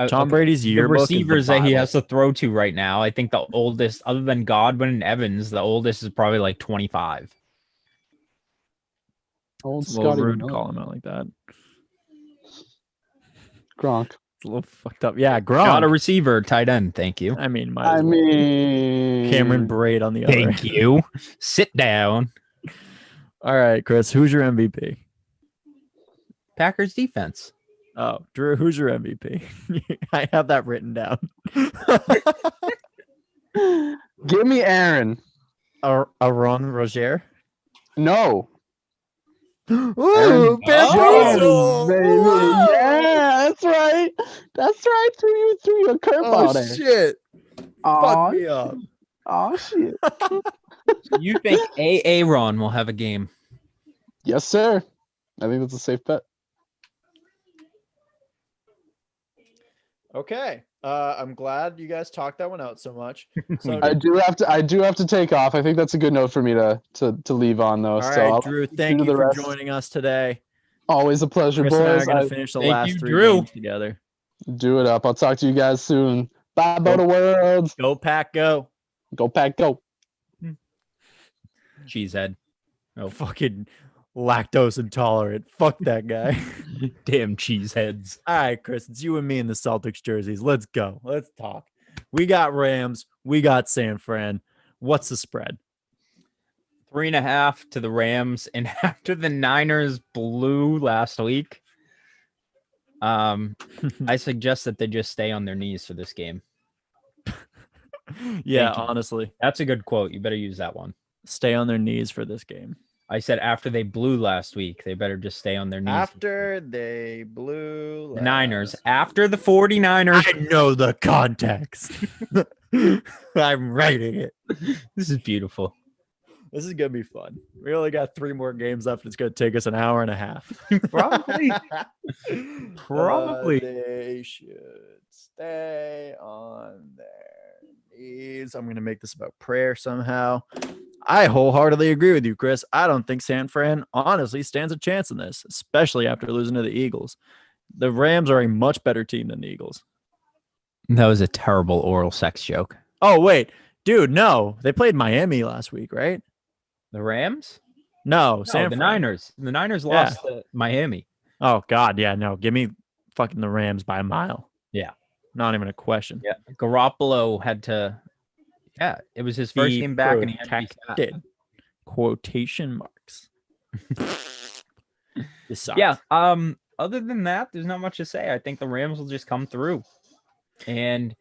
Tom Brady's The yearbook is the receivers that he Bible. has to throw to right now, I think the oldest, other than Godwin and Evans, the oldest is probably like 25. Old It's a little Scotty rude to Miller. call him out like that. Gronk. It's a little fucked up. Yeah, Gronk. Not a receiver, tight end. Thank you. I mean, might I as well. mean, Cameron Braid on the other. Thank you. Sit down. All right, Chris, who's your MVP? Packers defense. Oh, Drew, who's your MVP? I have that written down. give me Aaron. Aaron Roger. No. Ooh, Jones, Bamboozle! baby. Whoa! Yeah, that's right. That's right. Threw you a curveball Oh there. shit! Aw, Fuck me up. aw, shit. So you think Aaron will have a game? Yes, sir. I think that's a safe bet. Okay. I'm glad you guys talked that one out so much. So, I do have to take off. I think that's a good note for me to leave on though. all So right, I'll Drew, do thank the you for rest. joining us today. Always a pleasure, Chris and I are boys. gonna finish the Thank last you, 3 Drew. games together. Do it up. I'll talk to you guys soon. Bye, Go- BOTA World. Go Pack, go! Go Pack, go. Cheesehead. Oh, fucking lactose intolerant. Fuck that guy. Damn cheeseheads. All right, Chris, it's you and me in the Celtics jerseys. Let's go. Let's talk. We got Rams. We got San Fran. What's the spread? 3.5 to the Rams, and after the Niners blew last week, I suggest that they just stay on their knees for this game. Yeah, Thank you. honestly, That's a good quote. You better use that one. stay on their knees for this game. I said after they blew last week, they better just stay on their knees. After they blew The Niners, last- after the 49ers. I know the context. I'm writing it. This is beautiful. This is gonna be fun. We only got 3 more games left. It's gonna take us an hour and a half. Probably. Probably. They should stay on their knees. I'm gonna make this about prayer somehow. I wholeheartedly agree with you, Chris. I don't think San Fran honestly stands a chance in this, especially after losing to the Eagles. The Rams are a much better team than the Eagles. That was a terrible oral sex joke. Oh, wait. Dude, no. They played Miami last week, right? The Rams? No, No, San the Fran. Niners. The Niners Yeah. lost to Miami. Oh, God. Yeah, no. Give me fucking the Rams by a mile. Yeah. Not even a question. Yeah. Garoppolo had to. Yeah, it was his first Be game back, and he had to be sat. protected. Quotation marks. This sucks. Yeah. Other than that, there's not much to say. I think the Rams will just come through. And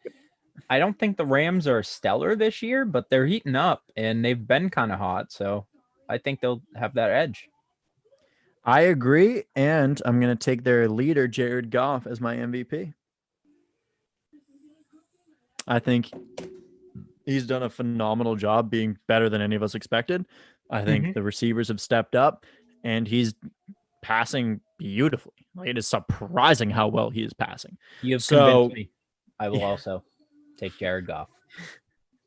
I don't think the Rams are stellar this year, but they're heating up and they've been kind of hot. So I think they'll have that edge. I agree. And I'm going to take their leader, Jared Goff, as my MVP. I think he's done a phenomenal job being better than any of us expected. I think the receivers have stepped up and he's passing beautifully. Like, it is surprising how well he is passing. You have So- convinced me. I will also take Jared Goff.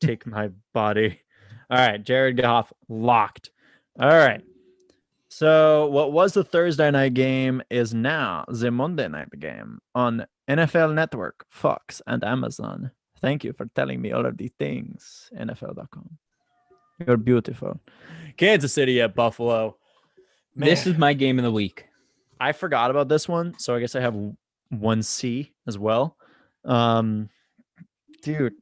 Take my body. All right, Jared Goff locked. All right. So what was the Thursday night game is now the Monday night game on NFL Network, Fox, and Amazon. Thank you for telling me all of these things, NFL.com. You're beautiful. Kansas City at Buffalo. This Man, is my game of the week. I forgot about this one, so I guess I have 1C as well. Dude,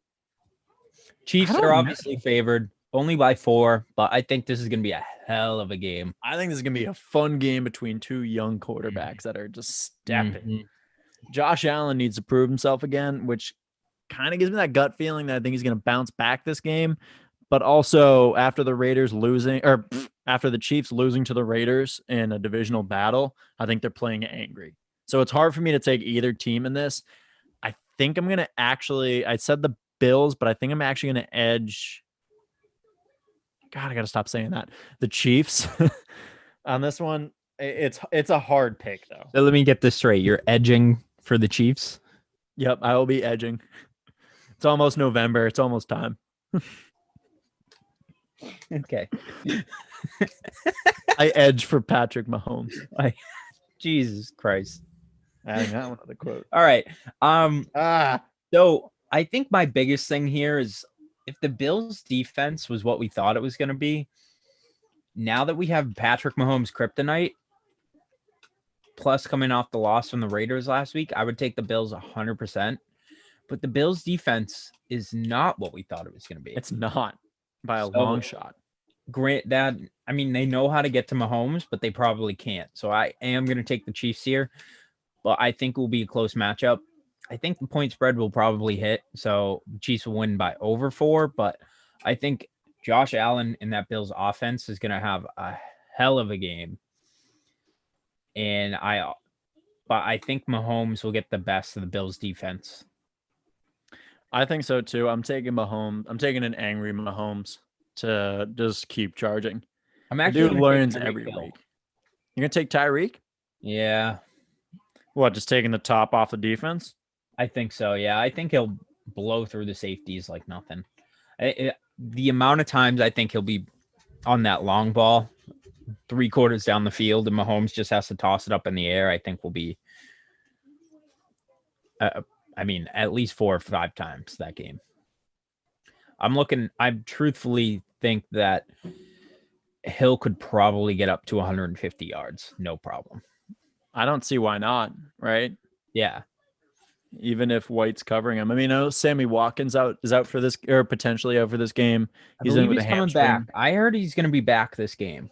Chiefs I don't are know. obviously favored only by 4, but I think this is going to be a hell of a game. I think this is gonna be a fun game between 2 young quarterbacks that are just stepping. Mhm. Josh Allen needs to prove himself again, which kind of gives me that gut feeling that I think he's going to bounce back this game. But also after the Raiders losing, or after the Chiefs losing to the Raiders in a divisional battle, I think they're playing angry. So it's hard for me to take either team in this. I think I'm going to actually, I said the Bills, but I think I'm actually going to edge. God, I got to stop saying that. The Chiefs on this one. It's a hard pick though. So let me get this straight. You're edging for the Chiefs? Yep, I will be edging. It's almost November. It's almost time. Okay. I edge for Patrick Mahomes. Jesus Christ. Adding that one to the quote. All right. Ah, So I think my biggest thing here is if the Bills defense was what we thought it was going to be, now that we have Patrick Mahomes kryptonite, plus coming off the loss from the Raiders last week, I would take the Bills 100%. But the Bills defense is not what we thought it was going to be. It's not by a So- long shot. Grant that. I mean, they know how to get to Mahomes, but they probably can't. So I am going to take the Chiefs here, but I think it will be a close matchup. I think the point spread will probably hit, so Chiefs will win by over 4. But I think Josh Allen in that Bills offense is going to have a hell of a game, but I think Mahomes will get the best of the Bills defense. I think so too. I'm taking Mahomes. I'm taking an angry Mahomes to just keep charging. I'm The actually dude gonna take learns Tyreek every Hill. week. You're gonna take Tyreek? Yeah, What? Just taking the top off the defense? I think so. Yeah, I think he'll blow through the safeties like nothing. The amount of times I think he'll be on that long ball, 3/4 down the field, and Mahomes just has to toss it up in the air, I think will be, at least 4 or 5 times that game. I truthfully think that Hill could probably get up to 150 yards. No problem. I don't see why not, right? Yeah. Even if White's covering him. I mean, I know Sammy Watkins is out for this, or potentially out for this game. I He's in believe with he's a coming hamstring. back. I heard he's going to be back this game.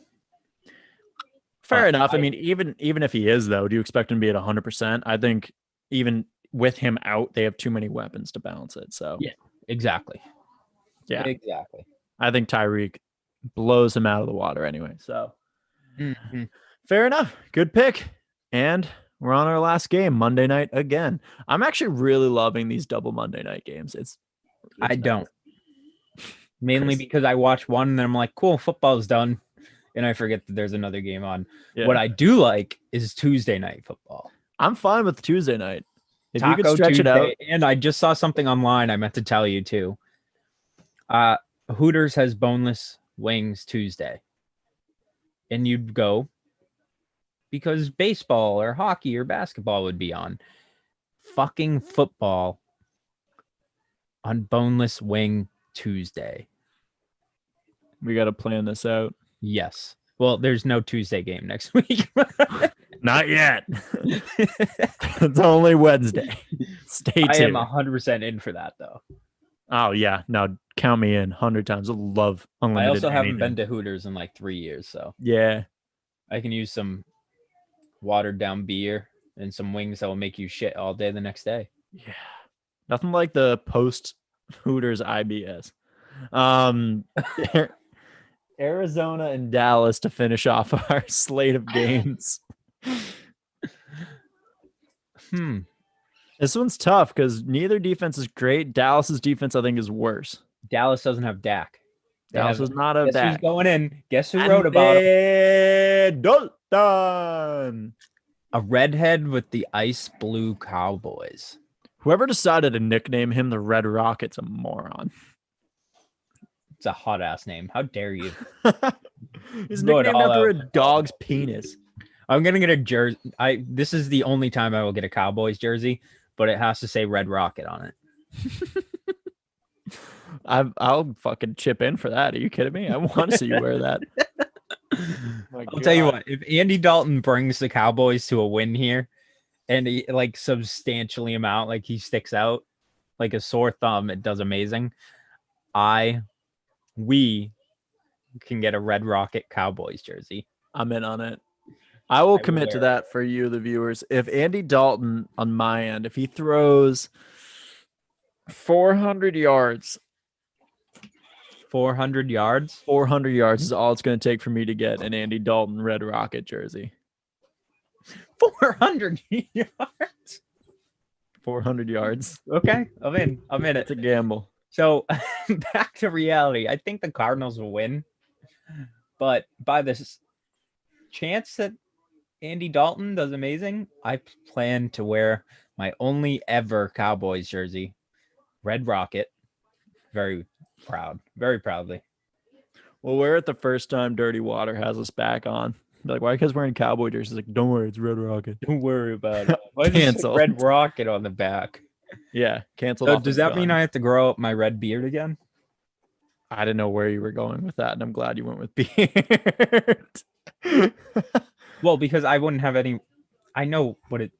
Fair But enough. I mean, even if he is though, do you expect him to be at 100%? I think even with him out, they have too many weapons to balance it. So Yeah. Exactly. yeah, Exactly. I think Tyreek blows him out of the water anyway. So Mhm. fair enough. Good pick. And we're on our last game, Monday night again. I'm actually really loving these double Monday night games. It's I nice. don't. Mainly Chris. because I watch one and then I'm like, cool, football's done. And I forget that there's another game on. Yeah. What I do like is Tuesday night football. I'm fine with Tuesday night. If you Taco could stretch Tuesday. it out. And I just saw something online I meant to tell you too. Hooters has boneless wings Tuesday. And you'd go because baseball or hockey or basketball would be on. Fucking football on boneless wing Tuesday. We got to plan this out. Yes. Well, there's no Tuesday game next week. Not yet. It's only Wednesday. Stay I am tuned. 100% in for that though. Oh yeah, no, count me in 100 times. I love unlimited. I also haven't anything. been to Hooters in like 3 years, so Yeah, I can use some watered down beer and some wings that will make you shit all day the next day. yeah. Nothing like the post Hooters IBS. Arizona and Dallas to finish off our slate of games. This one's tough because neither defense is great. Dallas's defense, I think, is worse. Dallas doesn't have Dak. They Dallas have- is not a Guess who's Dak. going in? Guess who wrote about it? Dalton. A redhead with the ice blue Cowboys. Whoever decided to nickname him the Red Rocket's a moron. It's a hot ass name. How dare you? He's Going nicknamed all after out. a dog's penis. I'm gonna get a jersey. This is the only time I will get a Cowboys jersey, but it has to say Red Rocket on it. I'll fucking chip in for that. Are you kidding me? I want to see you wear that. I'll tell you what, if Andy Dalton brings the Cowboys to a win here and he like substantially amount, like he sticks out like a sore thumb, it does amazing. We can get a Red Rocket Cowboys jersey. I'm in on it. I will will commit to wear it. that for you, the viewers. If Andy Dalton on my end, if he throws 400 yards, 400 yards. 400 yards is all it's going to take for me to get an Andy Dalton Red Rocket jersey. 400 yards. 400 yards. Okay, I'm in. I'm in it. It's a gamble. So back to reality. I think the Cardinals will win, but by this chance that Andy Dalton does amazing, I plan to wear my only ever Cowboys jersey, Red Rocket. Very proud, very proudly. We'll wear it the first time Dirty Water has us back on. Be like, why are you guys wearing cowboy jerseys? Like, don't worry, it's Red Rocket. Don't worry about it. Why does it say Canceled. Red Rocket on the back? Yeah, canceled. So off does the that mean gun. I have to grow up my red beard again? I didn't know where you were going with that, and I'm glad you went with beard. Well, because I wouldn't have any. I know what it.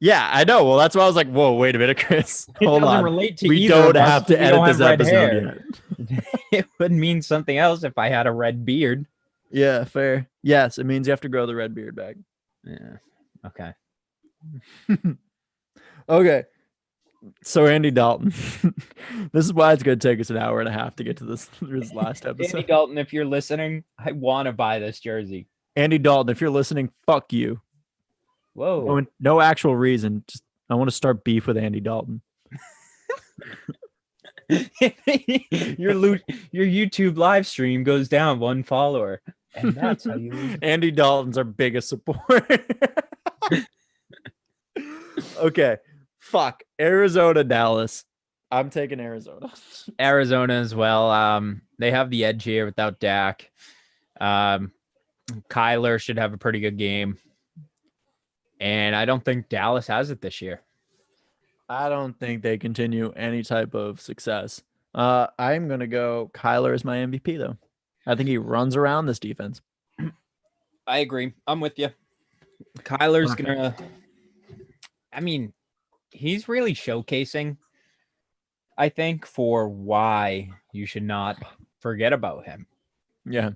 Yeah, I know. Well, that's why I was like, whoa, wait a minute, Chris. It Hold doesn't on. relate to We either don't of us have to 'cause we edit don't this have red episode hair. yet. It would mean something else if I had a red beard. Yeah, fair. Yes, it means you have to grow the red beard back. Yeah. Okay. Okay. So Andy Dalton. This is why it's going to take us an hour and a half to get to this last Andy episode. Dalton, if you're listening, I want to buy this jersey. Andy Dalton, if you're listening, fuck you. Whoa. No actual reason. Just I want to start beef with Andy Dalton. your YouTube live stream goes down 1 follower, and that's how you lose. Andy Dalton's our biggest supporter. Okay. Fuck. Arizona, Dallas. I'm taking Arizona. Arizona as well. They have the edge here without Dak. Kyler should have a pretty good game. And I don't think Dallas has it this year. I don't think they continue any type of success. I'm going to go Kyler as my MVP, though. I think he runs around this defense. I agree. I'm with you. Kyler's Okay. gonna. I mean, he's really showcasing, I think, for why you should not forget about him. Yeah.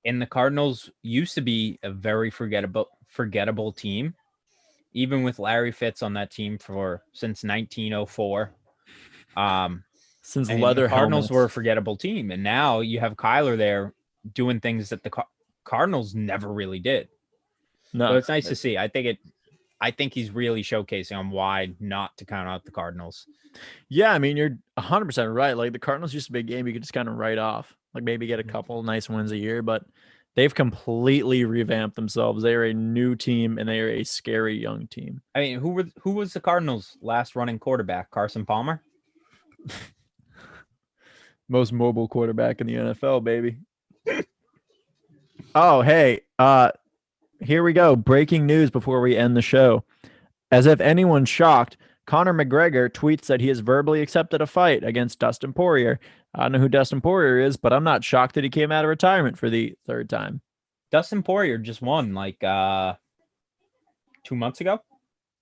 And the Cardinals used to be a very forgettable team, even with Larry Fitz on that team since 1904. Since And leather the Cardinals helmets. were a forgettable team, and now you have Kyler there doing things that the Cardinals never really did. No. So it's nice to see. I think he's really showcasing on why not to count out the Cardinals. Yeah, I mean, you're 100% right. Like, the Cardinals used to be a game you could just kind of write off. Like, maybe get a couple nice wins a year, but they've completely revamped themselves. They are a new team, and they are a scary young team. I mean, who was the Cardinals' last running quarterback? Carson Palmer? Most mobile quarterback in the NFL, baby. Oh, hey, here we go. Breaking news before we end the show. As if anyone's shocked, Conor McGregor tweets that he has verbally accepted a fight against Dustin Poirier. I don't know who Dustin Poirier is, but I'm not shocked that he came out of retirement for the third time. Dustin Poirier just won like 2 months ago.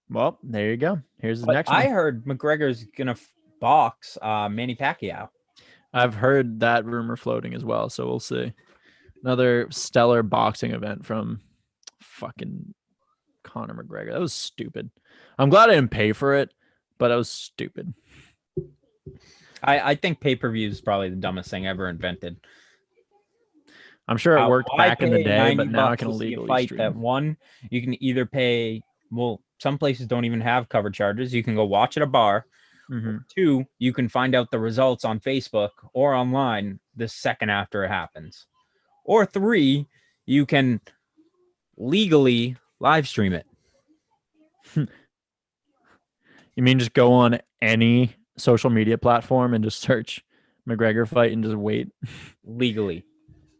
Well, there you go. Here's the But next I one. heard McGregor's gonna box Manny Pacquiao. I've heard that rumor floating as well, so we'll see. Another stellar boxing event from fucking Conor McGregor. That was stupid. I'm glad I didn't pay for it, but that was stupid. I think pay-per-view is probably the dumbest thing ever invented. I'm sure it worked Why back in the pay day, 90 but now I bucks can to see a illegally fight stream. that one, you can either pay. Well, some places don't even have cover charges. You can go watch at a bar. Mhm. 2, you can find out the results on Facebook or online the second after it happens. Or 3, you can legally live stream it. You mean just go on any social media platform and just search McGregor fight and just wait? Legally,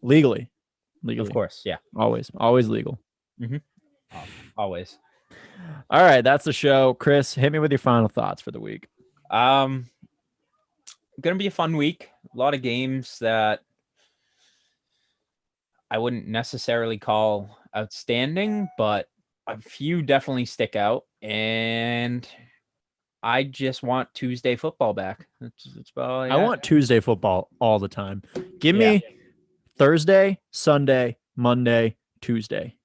Legally. of course. Yeah, Always legal. always. All right, that's the show. Chris, hit me with your final thoughts for the week. Gonna be a fun week. A lot of games that I wouldn't necessarily call outstanding, but a few definitely stick out. And I just want Tuesday football back. That's about all I want Tuesday football all the time. Give Yeah. me Thursday, Sunday, Monday, Tuesday.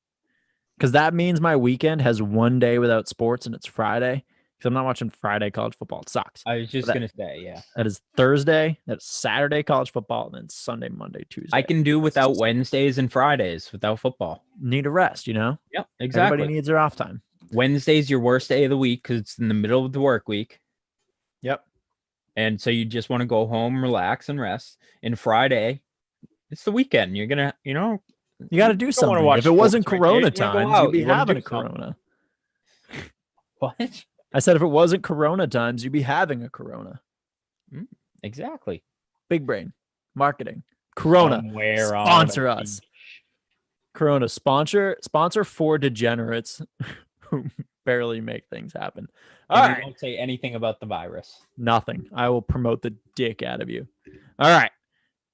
Because that means my weekend has one day without sports and it's Friday. Because I'm not watching Friday college football. It sucks. I was just that- gonna say, yeah. That is Thursday, that's Saturday college football, and then Sunday, Monday, Tuesday. I can do without Wednesdays and Fridays without football. Need a rest, you know? Yep, exactly. Everybody needs their off time. Wednesday's your worst day of the week because it's in the middle of the work week. Yep. And so you just want to go home, relax, and rest. And Friday, it's the weekend. You're gonna, You got to do don't wanna something. watch If it wasn't sports right there. Corona You wanna go times, out. you'd be You wanna having do a something. Corona. what? I said if it wasn't Corona times, you'd be having a Corona. Exactly. Big brain marketing. Corona, Somewhere on sponsor the us. beach. Corona, sponsor four degenerates who barely make things happen. All And we right, won't say anything about the virus. nothing. I will promote the dick out of you. All right.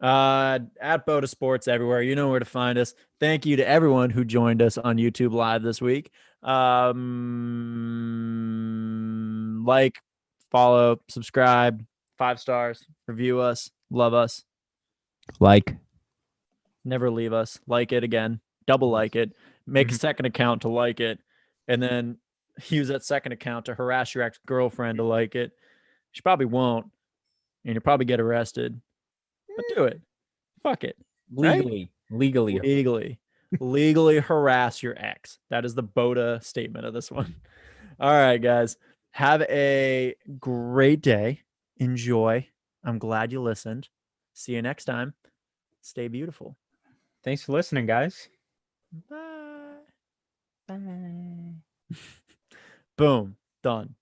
At BOTA Sports everywhere. You know where to find us. Thank you to everyone who joined us on YouTube Live this week. Like, follow, subscribe, 5 stars, review us, love us, Like. never leave us, like it again, double like it, make a second account to like it, and then use that second account to harass your ex-girlfriend to like it. She probably won't, and you'll probably get arrested. But do it. Fuck it. Right? Legally harass your ex. That is the BOTA statement of this one. All right, guys. Have a great day. Enjoy. I'm glad you listened. See you next time. Stay beautiful. Thanks for listening, guys. Bye. Bye. Boom. Done.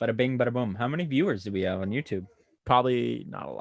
Bada bing, bada boom. How many viewers do we have on YouTube? Probably not a lot.